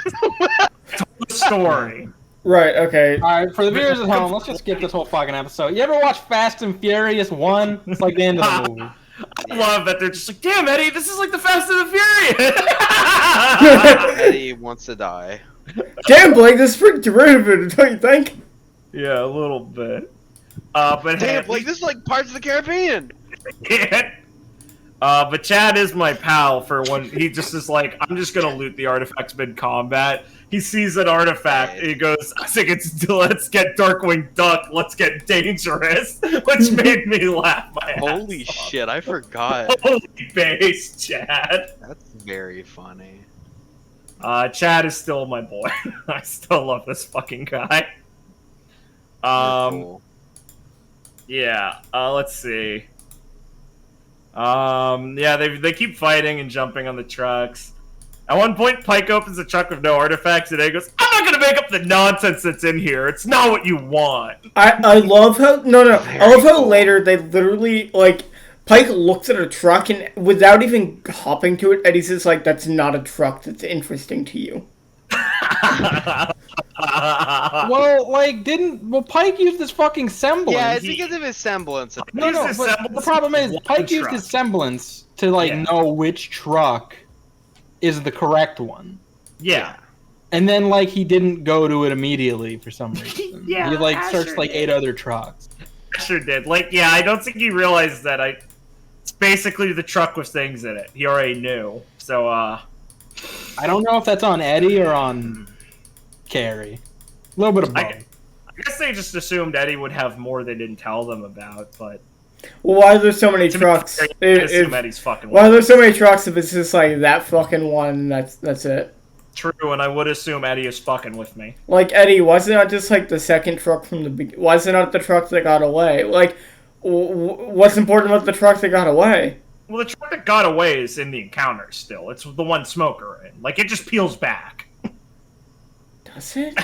The story. Right. Okay. Alright, for the viewers at home, let's just skip this whole fucking episode. You ever watch Fast and Furious 1? It's like the end of the movie. I love that they're just like, damn, Eddie, this is like the Fast and the Furious. Eddie wants to die. Damn, Blake, this is pretty derivative, don't you think? Yeah, a little bit. But Damn, hey, Blake, this is like Pirates of the Caribbean. But Chad is my pal for when he just is like, I'm just gonna loot the artifacts mid-combat. He sees an artifact, and he goes, I think it's let's get Darkwing Duck, let's get dangerous, which made me laugh my ass Holy off. shit, I forgot. Holy base, Chad. That's very funny. Chad is still my boy. I still love this fucking guy. Cool. Yeah, let's see. Yeah, they keep fighting and jumping on the trucks. At one point, Pike opens a truck with no artifacts, and he goes, I'm not gonna make up the nonsense that's in here. It's not what you want. I love how I love how later they literally like Pike looks at a truck and without even hopping to it, Eddie's just like, that's not a truck that's interesting to you. Well, Pike used his fucking semblance. Yeah, it's because of his semblance. No, His but semblance the problem is, one Pike used truck. his semblance to, like, know which truck is the correct one. Yeah. And then, like, he didn't go to it immediately for some reason. Yeah, he, like, Asher searched, like, did. 8 other trucks. Sure did. Like, yeah, I don't think he realized that it's basically the truck with things in it. He already knew. So, I don't know if that's on Eddie or on Carrie. A little bit of both. I guess they just assumed Eddie would have more they didn't tell them about, but... Well, why are there so many trucks? I assume Eddie's fucking Why are there so many trucks if it's just like that fucking one? That's it. True, and I would assume Eddie is fucking with me. Like Eddie, wasn't it just like the second truck from the beginning? Wasn't it the truck that got away? Like, what's important about the truck that got away? Well, the truck that got away is in the encounter still. It's the one Smoker in. Like, it just peels back. Does it?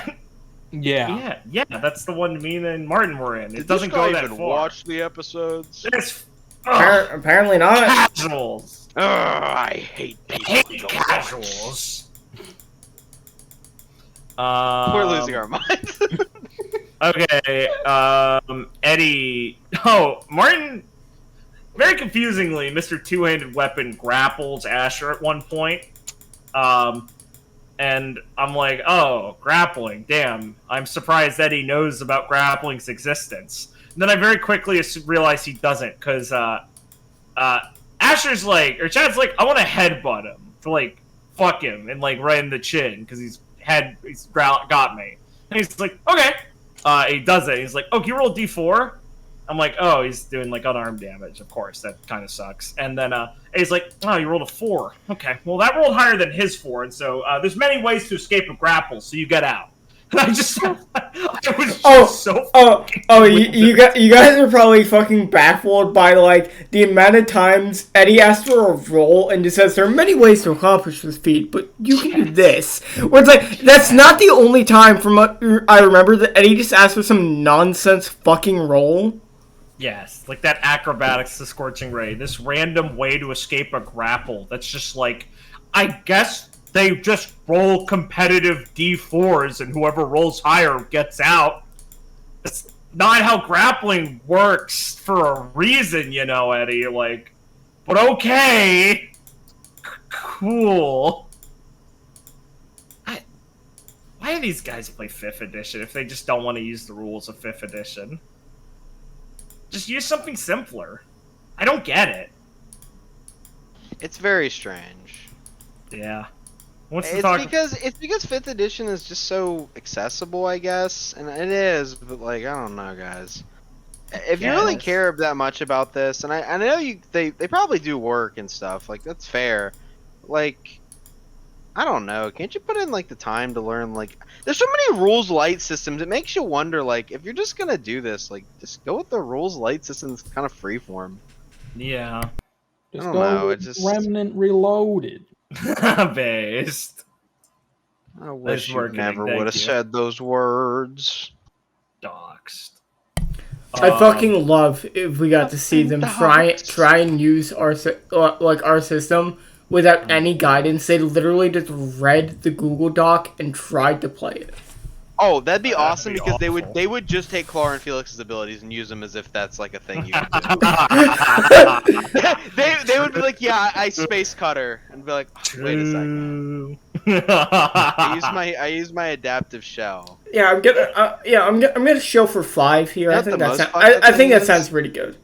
Yeah. Yeah, that's the one me and Martin were in. It doesn't go that even far. watch the episodes? It's Apparently not. casuals. Ugh, I hate I people. hate who don't watch. casuals. We're losing our minds. Okay, Eddie. Oh, Martin. very confusingly, Mr. Two-Handed Weapon grapples Asher at one point. And I'm like, oh, grappling, damn. I'm surprised Eddie knows about grappling's existence. And then I very quickly realize he doesn't, because Asher's like, or Chad's like, I want to headbutt him to, like, fuck him, and, like, right in the chin, because he's got me. And he's like, okay. He does it. He's like, oh, can you roll D4? I'm like, oh, he's doing, like, unarmed damage. Of course, that kind of sucks. And then he's like, oh, you rolled a 4. Okay, well, that rolled higher than his 4, and so there's many ways to escape a grapple, so you get out. And I just, I was just you guys are probably fucking baffled by, like, the amount of times Eddie asks for a roll and just says, there are many ways to accomplish this feat, but you can do this. Where it's like, that's not the only time from what I remember that Eddie just asked for some nonsense fucking roll. Yes, like that acrobatics to Scorching Ray. This random way to escape a grapple. That's just like, I guess they just roll competitive D4s and whoever rolls higher gets out. It's not how grappling works for a reason, you know, Eddie. Like, but okay. Cool. Why do these guys play 5th edition if they just don't want to use the rules of 5th edition? Just use something simpler. I don't get it. It's very strange. Yeah. It's because 5th edition is just so accessible, I guess, and it is. But like, I don't know, guys. If you really care that much about this, and I know they probably do work and stuff. Like that's fair. Like, I don't know. Can't you put in like the time to learn? Like, there's so many rules light systems. It makes you wonder. Like, if you're just gonna do this, like, just go with the rules light systems, kind of freeform. Yeah. Just I don't know. It's just Remnant Reloaded. Based. I wish you never would have said those words. Doxed. I fucking love if we got to see them try and use our system without any guidance. They literally just read the Google Doc and tried to play it. Oh, that'd be awesome because awful. they would just take Clar and Felix's abilities and use them as if that's like a thing you could do. they would be like, yeah, I space cutter, and be like, wait a second. I use my adaptive shell. Yeah, I'm gonna show for 5 here. I think that sounds pretty good.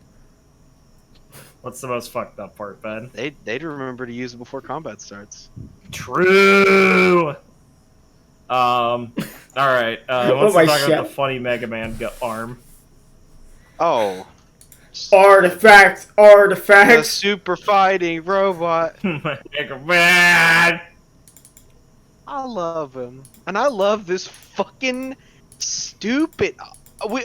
What's the most fucked up part, Ben? They'd remember to use it before combat starts. True. All right. Let's talk about the funny Mega Man arm. Oh. Artifacts. The super fighting robot. Mega Man. I love him, and I love this fucking stupid. We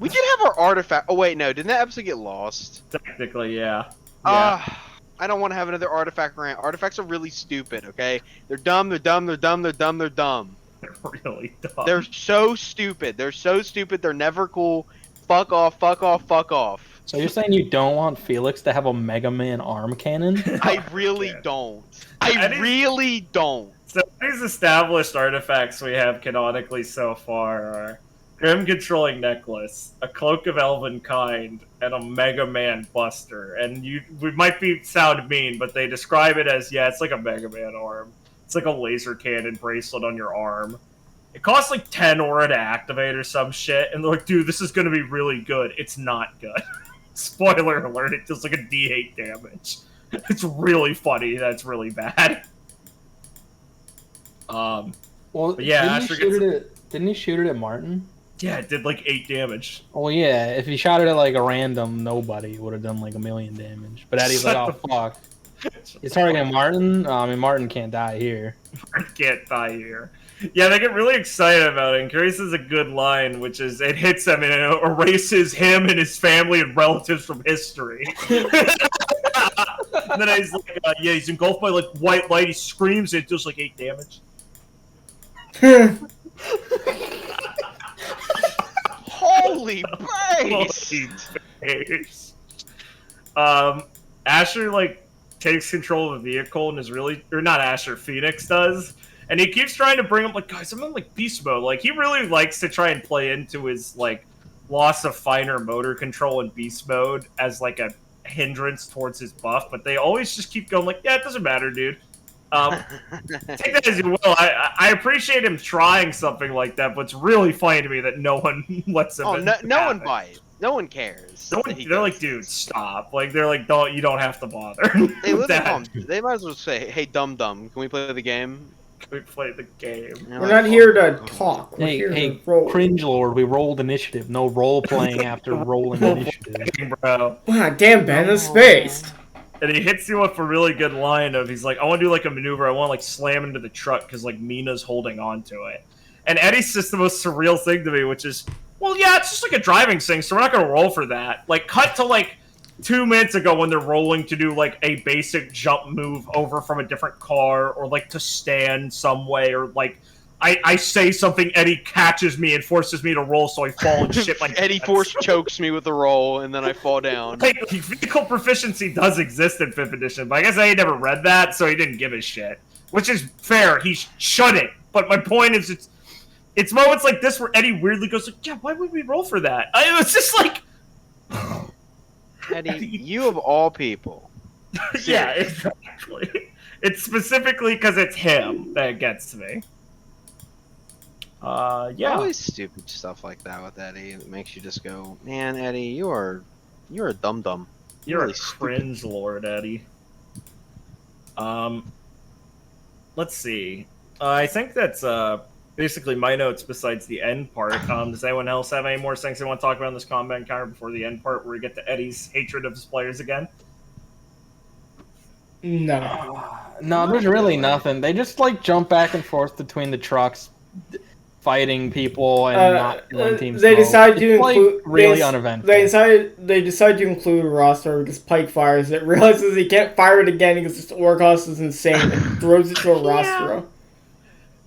did have our artifact. Oh wait, no, didn't that episode get lost? Technically, yeah. I don't want to have another artifact rant. Artifacts are really stupid, okay? They're dumb, they're dumb, they're dumb, they're dumb, they're dumb. They're really dumb. They're so stupid. They're so stupid, they're never cool. Fuck off, fuck off, fuck off. So you're saying you don't want Felix to have a Mega Man arm cannon? I really don't. I really don't. So these established artifacts we have canonically so far are Grimm Controlling Necklace, a Cloak of Elven Kind, and a Mega Man Buster. And we might sound mean, but they describe it as, yeah, it's like a Mega Man arm. It's like a laser cannon bracelet on your arm. It costs like 10 aura to activate or some shit, and they're like, dude, this is gonna be really good. It's not good. Spoiler alert, it does like a D8 damage. It's really funny, that's really bad. Well, yeah, didn't he shoot it at Martin? Yeah, it did like 8 damage. Well, yeah, if he shot it at like a random nobody, it would have done like 1,000,000 damage. But Eddie's like, oh fuck. He's targeting Martin? I mean, Martin can't die here. Martin can't die here. Yeah, they get really excited about it, and Curious has a good line, which is, it hits him and it erases him and his family and relatives from history. And then he's like, yeah, he's engulfed by like white light, he screams, it does like 8 damage. Holy base! Asher like takes control of the vehicle and is really, or not Asher, Phoenix does, and he keeps trying to bring up like, guys, I'm in like beast mode. Like he really likes to try and play into his like loss of finer motor control in beast mode as like a hindrance towards his buff, but they always just keep going like, yeah, it doesn't matter, dude. Take that as you will. I appreciate him trying something like that, but it's really funny to me that no one lets him. Oh, no one bites. No one cares. They're like, dude, stop. Like, they're like, you don't have to bother. They might as well say, hey, dum can we play the game? Can we play the game? We're not here to talk. We're here Hey, to roll. cringe lord, we rolled initiative. No role playing after rolling initiative. Bro. Wow, damn, Ben, that's spaced. And he hits you with a really good line of, he's like, I want to do like a maneuver. I want to like slam into the truck because like Mina's holding on to it. And Eddie's just the most surreal thing to me, which is, well, yeah, it's just like a driving thing, so we're not going to roll for that. Like, cut to like 2 minutes ago when they're rolling to do like a basic jump move over from a different car, or like to stand some way, or like I say something, Eddie catches me and forces me to roll, so I fall and shit like Eddie force chokes me with the roll, and then I fall down. Like, vehicle proficiency does exist in 5th edition, but I guess I never read that, so he didn't give a shit. Which is fair, he shouldn't. But my point is, it's moments like this where Eddie weirdly goes like, yeah, why would we roll for that? It was just like... Eddie, you of all people. Yeah, exactly. It's specifically because it's him that gets to me. Yeah. Always stupid stuff like that with Eddie. It makes you just go, man, Eddie, you're a dum. You're really a cringe lord, Eddie. Let's see. I think that's basically my notes besides the end part. Does anyone else have any more things they want to talk about in this combat encounter before the end part where we get to Eddie's hatred of his players again? No, there's really nothing. They just like jump back and forth between the trucks, fighting people and not killing teams. They decide to include really uneventful. They decide to include Roster because Pike fires it, realizes he can't fire it again because this ore cost is insane, and throws it to a Rostro.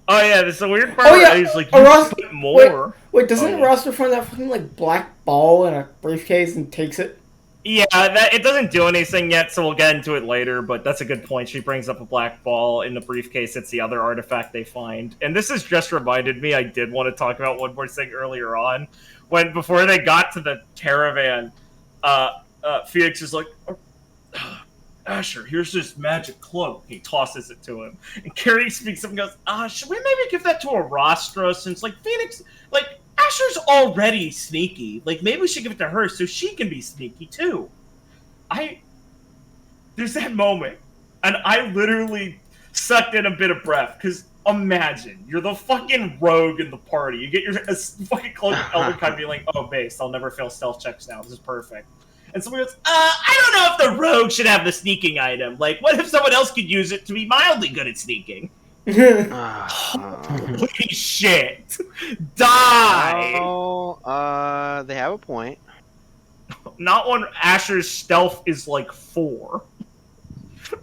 Oh yeah, there's a weird part where he's like, you put more. Wait, doesn't Roster find that fucking like black ball in a briefcase and takes it? Yeah, it doesn't do anything yet, so we'll get into it later, but that's a good point. She brings up a black ball in the briefcase. It's the other artifact they find. And this has just reminded me, I did want to talk about one more thing earlier on. Before they got to the caravan, Felix is like, Asher, here's this magic cloak. He tosses it to him. And Carrie speaks up and goes, should we maybe give that to a Rostra, since, like, Phoenix, like, Asher's already sneaky. Like, maybe we should give it to her so she can be sneaky, too. There's that moment, and I literally sucked in a bit of breath, because imagine, you're the fucking rogue in the party. You get your fucking cloak of Elderkind being like, oh, base, I'll never fail stealth checks now. This is perfect. And somebody goes, I don't know if the rogue should have the sneaking item. Like, what if someone else could use it to be mildly good at sneaking? Holy shit. Die! Oh, they have a point. Not when Asher's stealth is like 4.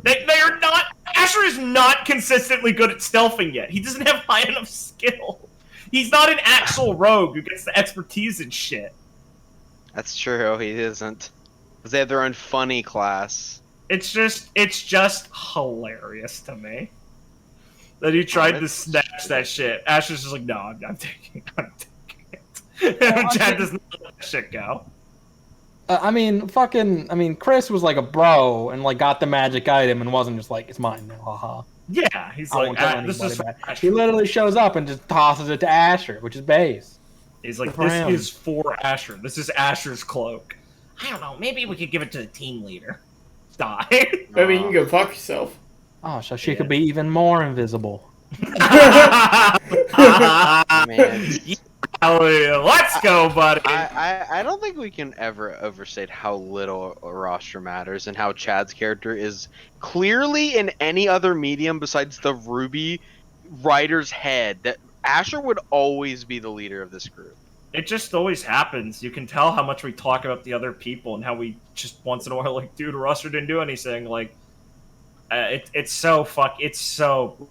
They are not... Asher is not consistently good at stealthing yet. He doesn't have high enough skill. He's not an actual rogue who gets the expertise and shit. That's true, he isn't. Because they have their own funny class. It's just hilarious to me that he tried to snatch that shit. Asher's just like, no, I'm taking it. Chad doesn't let that shit go. Chris was like a bro and like got the magic item and wasn't just like, it's mine now, haha. Yeah, he's like, this is for Asher. He literally shows up and just tosses it to Asher, which is base. He's like, this is for Asher. This is Asher's cloak. I don't know, maybe we could give it to the team leader. Die. Maybe you can go fuck yourself. Oh, so she could be even more invisible. Man. Let's go, buddy. I don't think we can ever overstate how little a roster matters and how Chad's character is clearly in any other medium besides the Ruby writer's head that Asher would always be the leader of this group. It just always happens. You can tell how much we talk about the other people and how we just once in a while like, dude, Roster didn't do anything. Like, it's so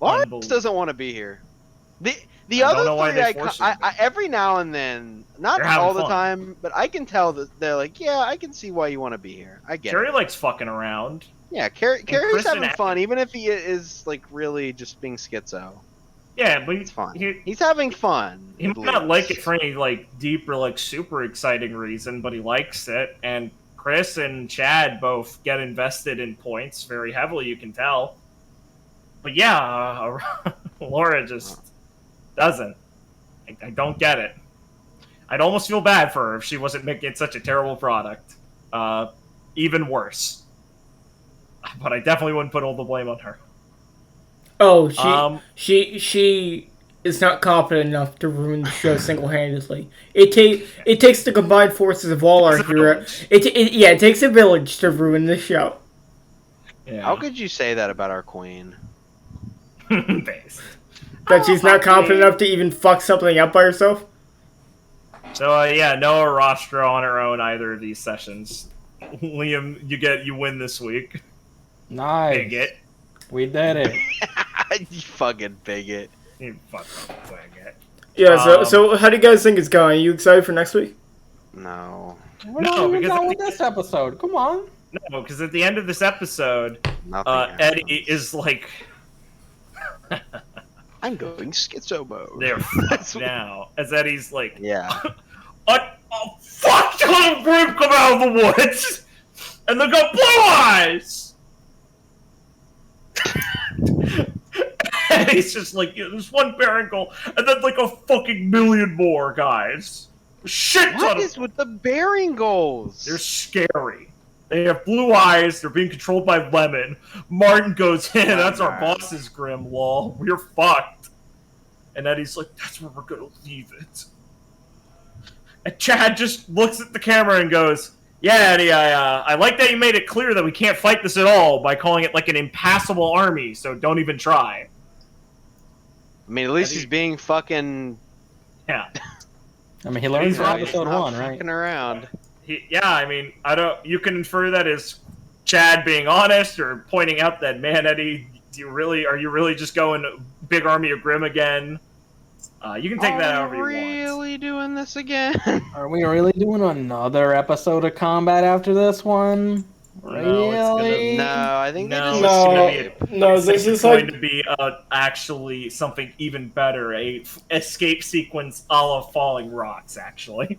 Lawrence doesn't want to be here. The other three, I every now and then, not all the time, but I can tell that they're like, yeah, I can see why you want to be here. I get it. Carrie likes fucking around. Yeah, Carrie's having fun, even if he is like really just being schizo. Yeah, but it's fine. He's having fun. He might not like it for any like deep or like super exciting reason, but he likes it. And Chris and Chad both get invested in points very heavily, you can tell. But yeah, Laura just doesn't. I don't get it. I'd almost feel bad for her if she wasn't making such a terrible product. Even worse. But I definitely wouldn't put all the blame on her. Oh, she is not confident enough to ruin the show single-handedly. It takes the combined forces of all our heroes. It takes a village to ruin the show. Yeah. How could you say that about our queen? Based. That she's not confident enough to even fuck something up by herself? So yeah, no Rostra on her own either of these sessions. Liam, you win this week. Nice. Bigot. We did it. You fucking bigot. You fucking bigot. Yeah, so how do you guys think it's going? Are you excited for next week? No. We're not even done with this episode. Come on. No, because at the end of this episode, Nothing Eddie is like... I'm going schizo mode. They're fucked now. As Eddie's like... Yeah. A fuck ton of group come out of the woods! And they got blue eyes! And he's just like, yeah, there's one barnacle, and then like a fucking million more, guys. Shit ton What of is with the bearing goals? They're scary. They have blue eyes, they're being controlled by Lemon. Martin goes in, that's our boss's Grimm, lol. We're fucked. And Eddie's like, that's where we're gonna leave it. And Chad just looks at the camera and goes, yeah, Eddie, I like that you made it clear that we can't fight this at all by calling it like an impassable army, so don't even try. I mean, at least he's being fucking... Yeah. I mean, he learned from He's episode not 1, right? fucking around. Yeah, I mean, you can infer that as Chad being honest or pointing out that, man, Eddie, are you really just going big army of Grimm again? You can take that however you want. Are we really doing this again? Are we really doing another episode of combat after this one? Really? No, I think this is going to be actually something even better. A escape sequence a la Falling Rocks, actually.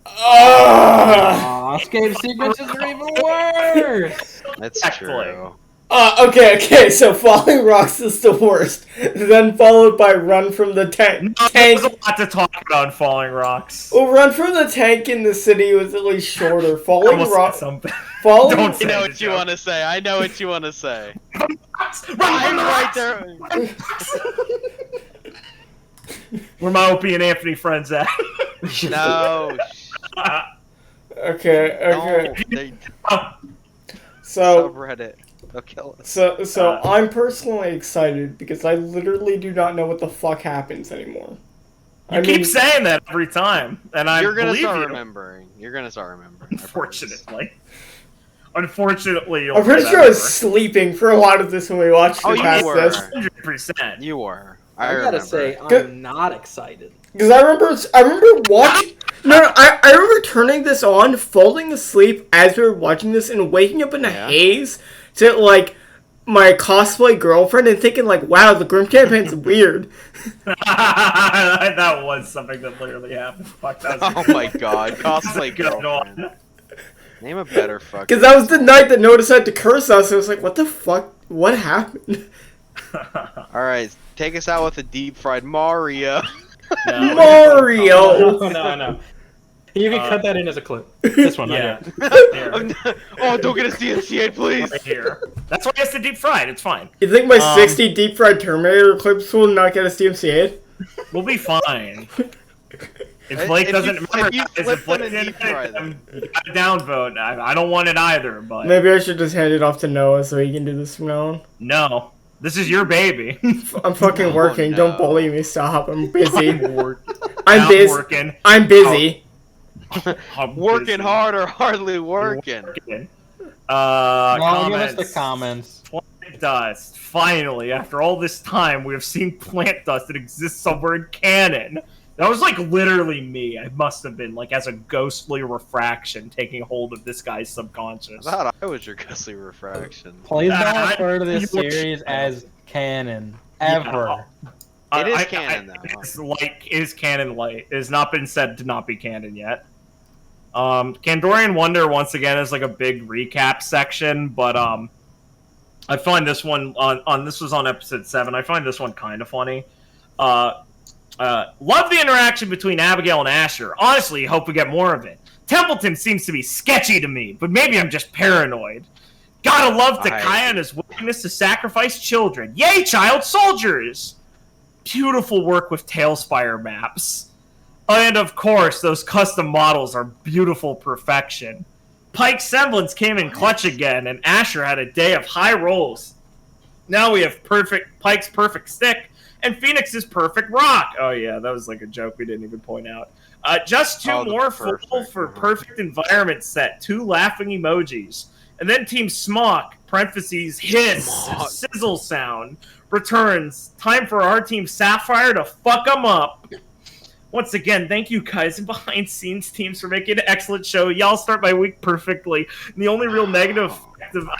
Escape sequences are even worse! That's true. Okay, so Falling Rocks is the worst. Then followed by Run from the Tank. There's a lot to talk about in Falling Rocks. Well, Run from the Tank in the City was at least shorter. Falling Rocks. I know what you want to say. I know what you want to say. I'm right there. Where my Opie and Anthony friends at? No. Okay. So subreddit. They'll kill us. So I'm personally excited because I literally do not know what the fuck happens anymore. You keep saying that every time, and You're gonna start remembering. Unfortunately, I'm pretty sure I was sleeping for a lot of this when we watched it past this. 100%. You were. I gotta say, I'm not excited. Because I remember watching. I remember turning this on, falling asleep as we were watching this, and waking up in a haze to like my cosplay girlfriend and thinking like, "Wow, the Grimm Campaign's weird." That was something that literally happened. Fuck, that was oh my god, cosplay girlfriend. Name a better fucking. Because that was the night that Noah decided to curse us. I was like, "What the fuck? What happened?" All right, take us out with a deep fried Mario. No. Mario. No. You can cut that in as a clip. This one, yeah. Oh, don't get us DMCA'd, please. Right here. That's why it's the deep fried. It's fine. You think my 60 deep fried Terminator clips will not get us DMCA'd? We'll be fine. If Blake doesn't remember, if Blake didn't you got a downvote. I don't want it either, but maybe I should just hand it off to Noah so he can do this from now on. No. This is your baby. I'm fucking working. No. Don't bully me. Stop. I'm busy. I'm busy. I'm busy. Working hard or hardly working. Give us the comments. Plant dust. Finally, after all this time, we have seen plant dust that exists somewhere in canon. That was like literally me. I must have been like as a ghostly refraction taking hold of this guy's subconscious. I thought I was your ghostly refraction. Please don't refer to this series as canon ever. It is canon though. It is canon light. It has not been said to not be canon yet. Kandorian Wonder once again is like a big recap section, but I find this one on this was on episode 7. I find this one kind of funny. Love the interaction between Abigail and Asher. Honestly, hope we get more of it. Templeton seems to be sketchy to me, but maybe I'm just paranoid. Gotta love Takaya and his willingness to sacrifice children. Yay, child soldiers! Beautiful work with Tailspire maps. And of course, those custom models are beautiful perfection. Pike's semblance came in clutch again, and Asher had a day of high rolls. Now we have Pike's perfect stick and Phoenix's perfect rock. Oh yeah, that was like a joke we didn't even point out. Just two more full for perfect environment set. 2 laughing emojis. And then Team Smock, parentheses, hiss, sizzle sound, returns. Time for our Team Sapphire to fuck them up. Once again, thank you guys and behind scenes teams for making an excellent show. Y'all start my week perfectly. And the only real negative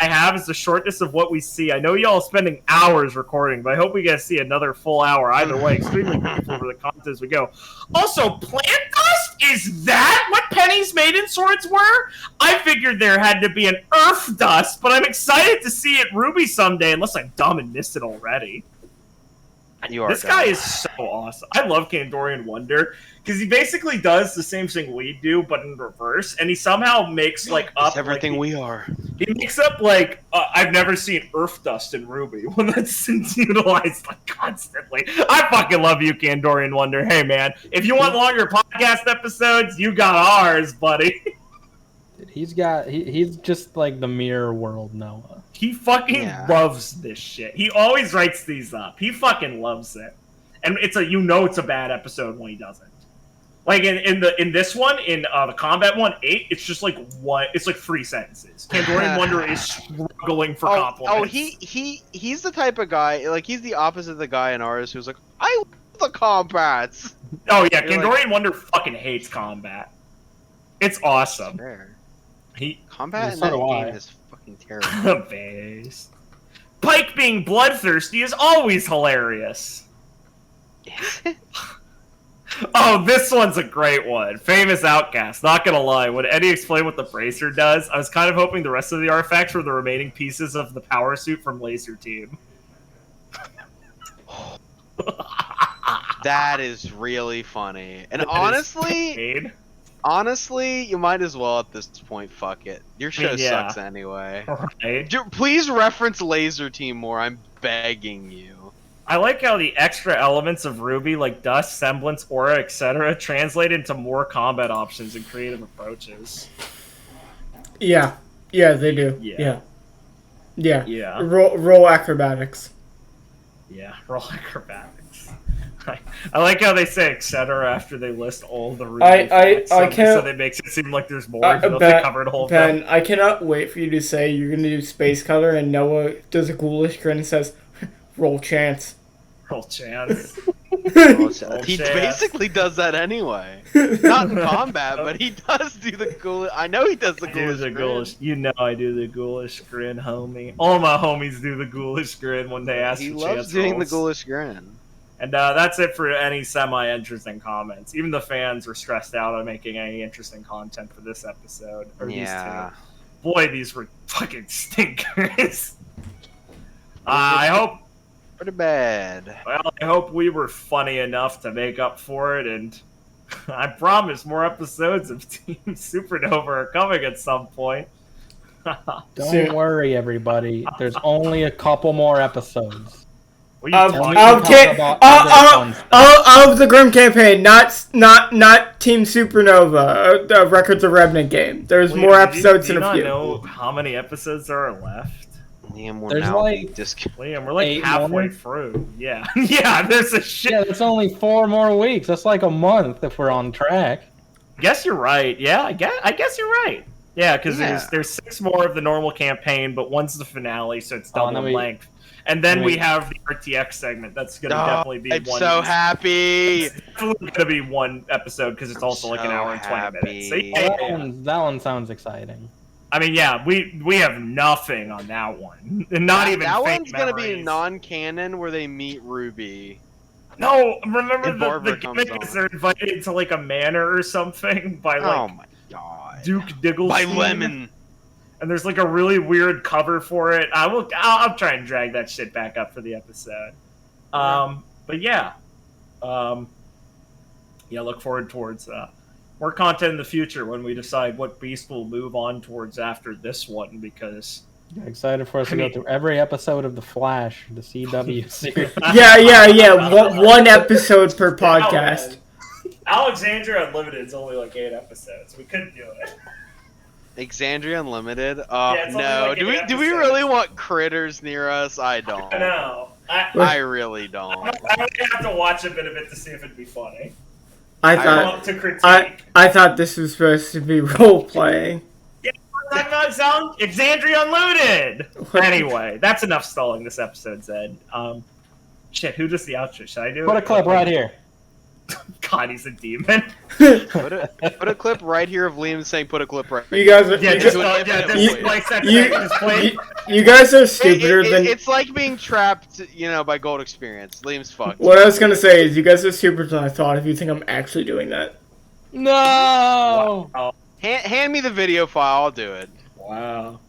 I have is the shortness of what we see. I know y'all spending hours recording, but I hope we get to see another full hour. Either way, extremely grateful for the content as we go. Also, plant dust? Is that what Penny's maiden swords were? I figured there had to be an earth dust, but I'm excited to see it Ruby someday, unless I'm dumb and missed it already. This guy is so awesome. I love Kandorian Wonder because he basically does the same thing we do, but in reverse, and he somehow makes like up everything like, we are. He makes up like I've never seen Earth Dust in Ruby when that's utilized like constantly. I fucking love you, Kandorian Wonder. Hey man, if you want longer podcast episodes, you got ours, buddy. He's just like the mirror world Noah. He fucking loves this shit. He always writes these up. He fucking loves it. And it's it's a bad episode when he doesn't. Like in this one, in the combat one, 8, it's just like it's like 3 sentences. Kandorian Wonder is struggling for compliments. He's the type of guy, like he's the opposite of the guy in ours who's like, I love the combats. Oh yeah, Kandorian Wonder fucking hates combat. It's awesome. Combat in that game is fucking terrible. Base. Pike being bloodthirsty is always hilarious. Oh, this one's a great one. Famous Outcast. Not gonna lie, when Eddie explained what the bracer does, I was kind of hoping the rest of the artifacts were the remaining pieces of the power suit from Laser Team. That is really funny. And honestly, you might as well at this point. Fuck it. Your show sucks anyway. Right. Please reference Laser Team more. I'm begging you. I like how the extra elements of Ruby, like dust, semblance, aura, etc., translate into more combat options and creative approaches. Yeah, they do. Yeah. Roll acrobatics. Yeah, roll acrobatics. I like how they say etc. after they list all the Ruby I can't. So they makes it seem like there's more. They covered a whole Ben, thing. I cannot wait for you to say you're gonna do space color, and Noah does a ghoulish grin and says, "Roll chance." Roll chance. He basically does that anyway. Not in combat, but he does do the ghoulish. I know he does the ghoulish. You know I do the ghoulish grin, homie. All my homies do the ghoulish grin when they ask for chance rolls. He loves doing the ghoulish grin. And that's it for any semi-interesting comments. Even the fans were stressed out on making any interesting content for this episode. These two. Boy, these were fucking stinkers. I hope... Pretty bad. Well, I hope we were funny enough to make up for it, and I promise more episodes of Team Supernova are coming at some point. Don't worry, everybody. There's only a couple more episodes. Of the Grimm Campaign, not Team Supernova, Records of Remnant game. There's more episodes in a few. Do you not know how many episodes there are left? Liam, we're like halfway through. Yeah. Yeah, there's a shit. Yeah, that's only 4 more weeks. That's like a month if we're on track. Guess you're right. Yeah, I guess you're right. Yeah, because there's 6 more of the normal campaign, but one's the finale, so it's double length. And then we have the RTX segment. That's going to definitely be I'm so happy. It's definitely going to be one episode because it's also like an hour and 20 minutes. So, that one sounds exciting. I mean, yeah, we have nothing on that one. Not even that fake one's going to memories. be non-canon where they meet Ruby. No, remember the gimmick is they're invited to like a manor or something by like God. Duke Digglestein. By Lemon. And there's like a really weird cover for it. I'll try and drag that shit back up for the episode. But yeah. Look forward towards more content in the future when we decide what beast we'll move on towards after this one, because Excited for us to go through every episode of The Flash, the CW series. Yeah. One episode per podcast. Alexandria Unlimited is only like 8 episodes. We couldn't do it. Alexandria Unlimited? it's only No. like Do 8 we episodes. really want critters near us? I don't. No. I really don't. I would have to watch a bit of it to see if it'd be funny. I want thought to critique. I thought this was supposed to be role playing. Yeah, I'm not sound Exandria Unlimited. Anyway, that's enough stalling this episode, Zed. Shit, who does the outro? Should I do it? Put a clip right here. God, he's a demon. Put a clip right here of Liam saying, "Put a clip right." You guys are you guys are stupider than. It's like being trapped, by Gold Experience. Liam's fucked. What I was gonna say is you guys are stupider than I thought. If you think I'm actually doing that. No. Wow. Hand me the video file. I'll do it. Wow.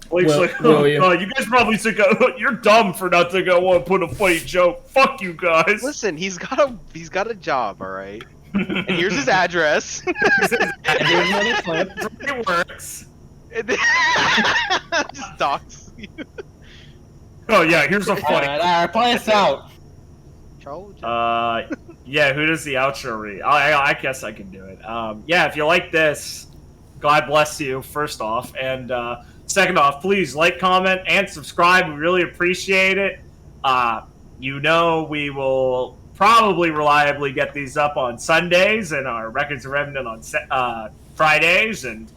Will you? You guys probably think you're dumb for not thinking I want to put a funny joke. Fuck you guys. Listen, he's got a job, all right. And here's his address. It works. Just docs you. Oh yeah, here's a funny. All right, play us out. Yeah, who does the outro read? I guess I can do it. Yeah, if you like this, God bless you, first off. And second off, please like, comment, and subscribe. We really appreciate it. We will probably reliably get these up on Sundays and our Records of Remnant on Fridays. And,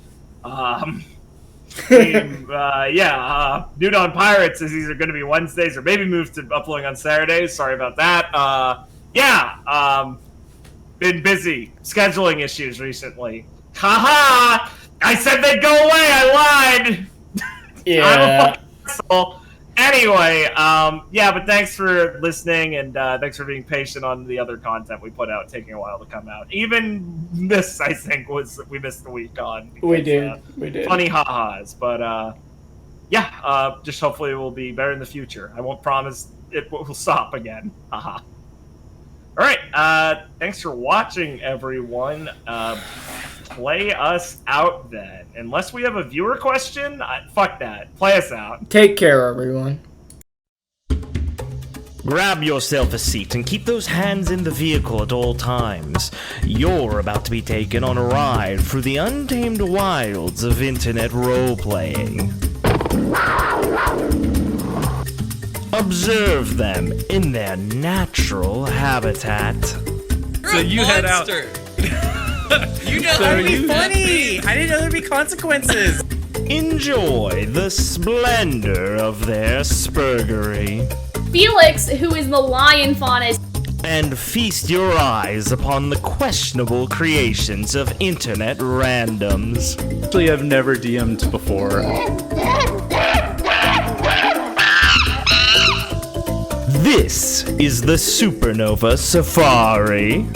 Nude on Pirates says these are going to be Wednesdays or maybe move to uploading on Saturdays. Sorry about that. Been busy. Scheduling issues recently. Haha! I said they'd go away. I lied. Yeah. I'm a fucking asshole. Anyway, but thanks for listening and thanks for being patient on the other content we put out, taking a while to come out. Even this, I think, we missed a week on. Because, we did. Funny ha-has, but just hopefully it will be better in the future. I won't promise it will stop again. Haha. All right, thanks for watching, everyone. Play us out then. Unless we have a viewer question, fuck that. Play us out. Take care, everyone. Grab yourself a seat and keep those hands in the vehicle at all times. You're about to be taken on a ride through the untamed wilds of internet role-playing. Observe them in their natural habitat. So you head out. You know that would be funny. I didn't know there'd be consequences. Enjoy the splendor of their spurgery. Felix, who is the lion fauna, And feast your eyes upon the questionable creations of internet randoms. Actually, I've never DM'd before. This is the Supernova Safari.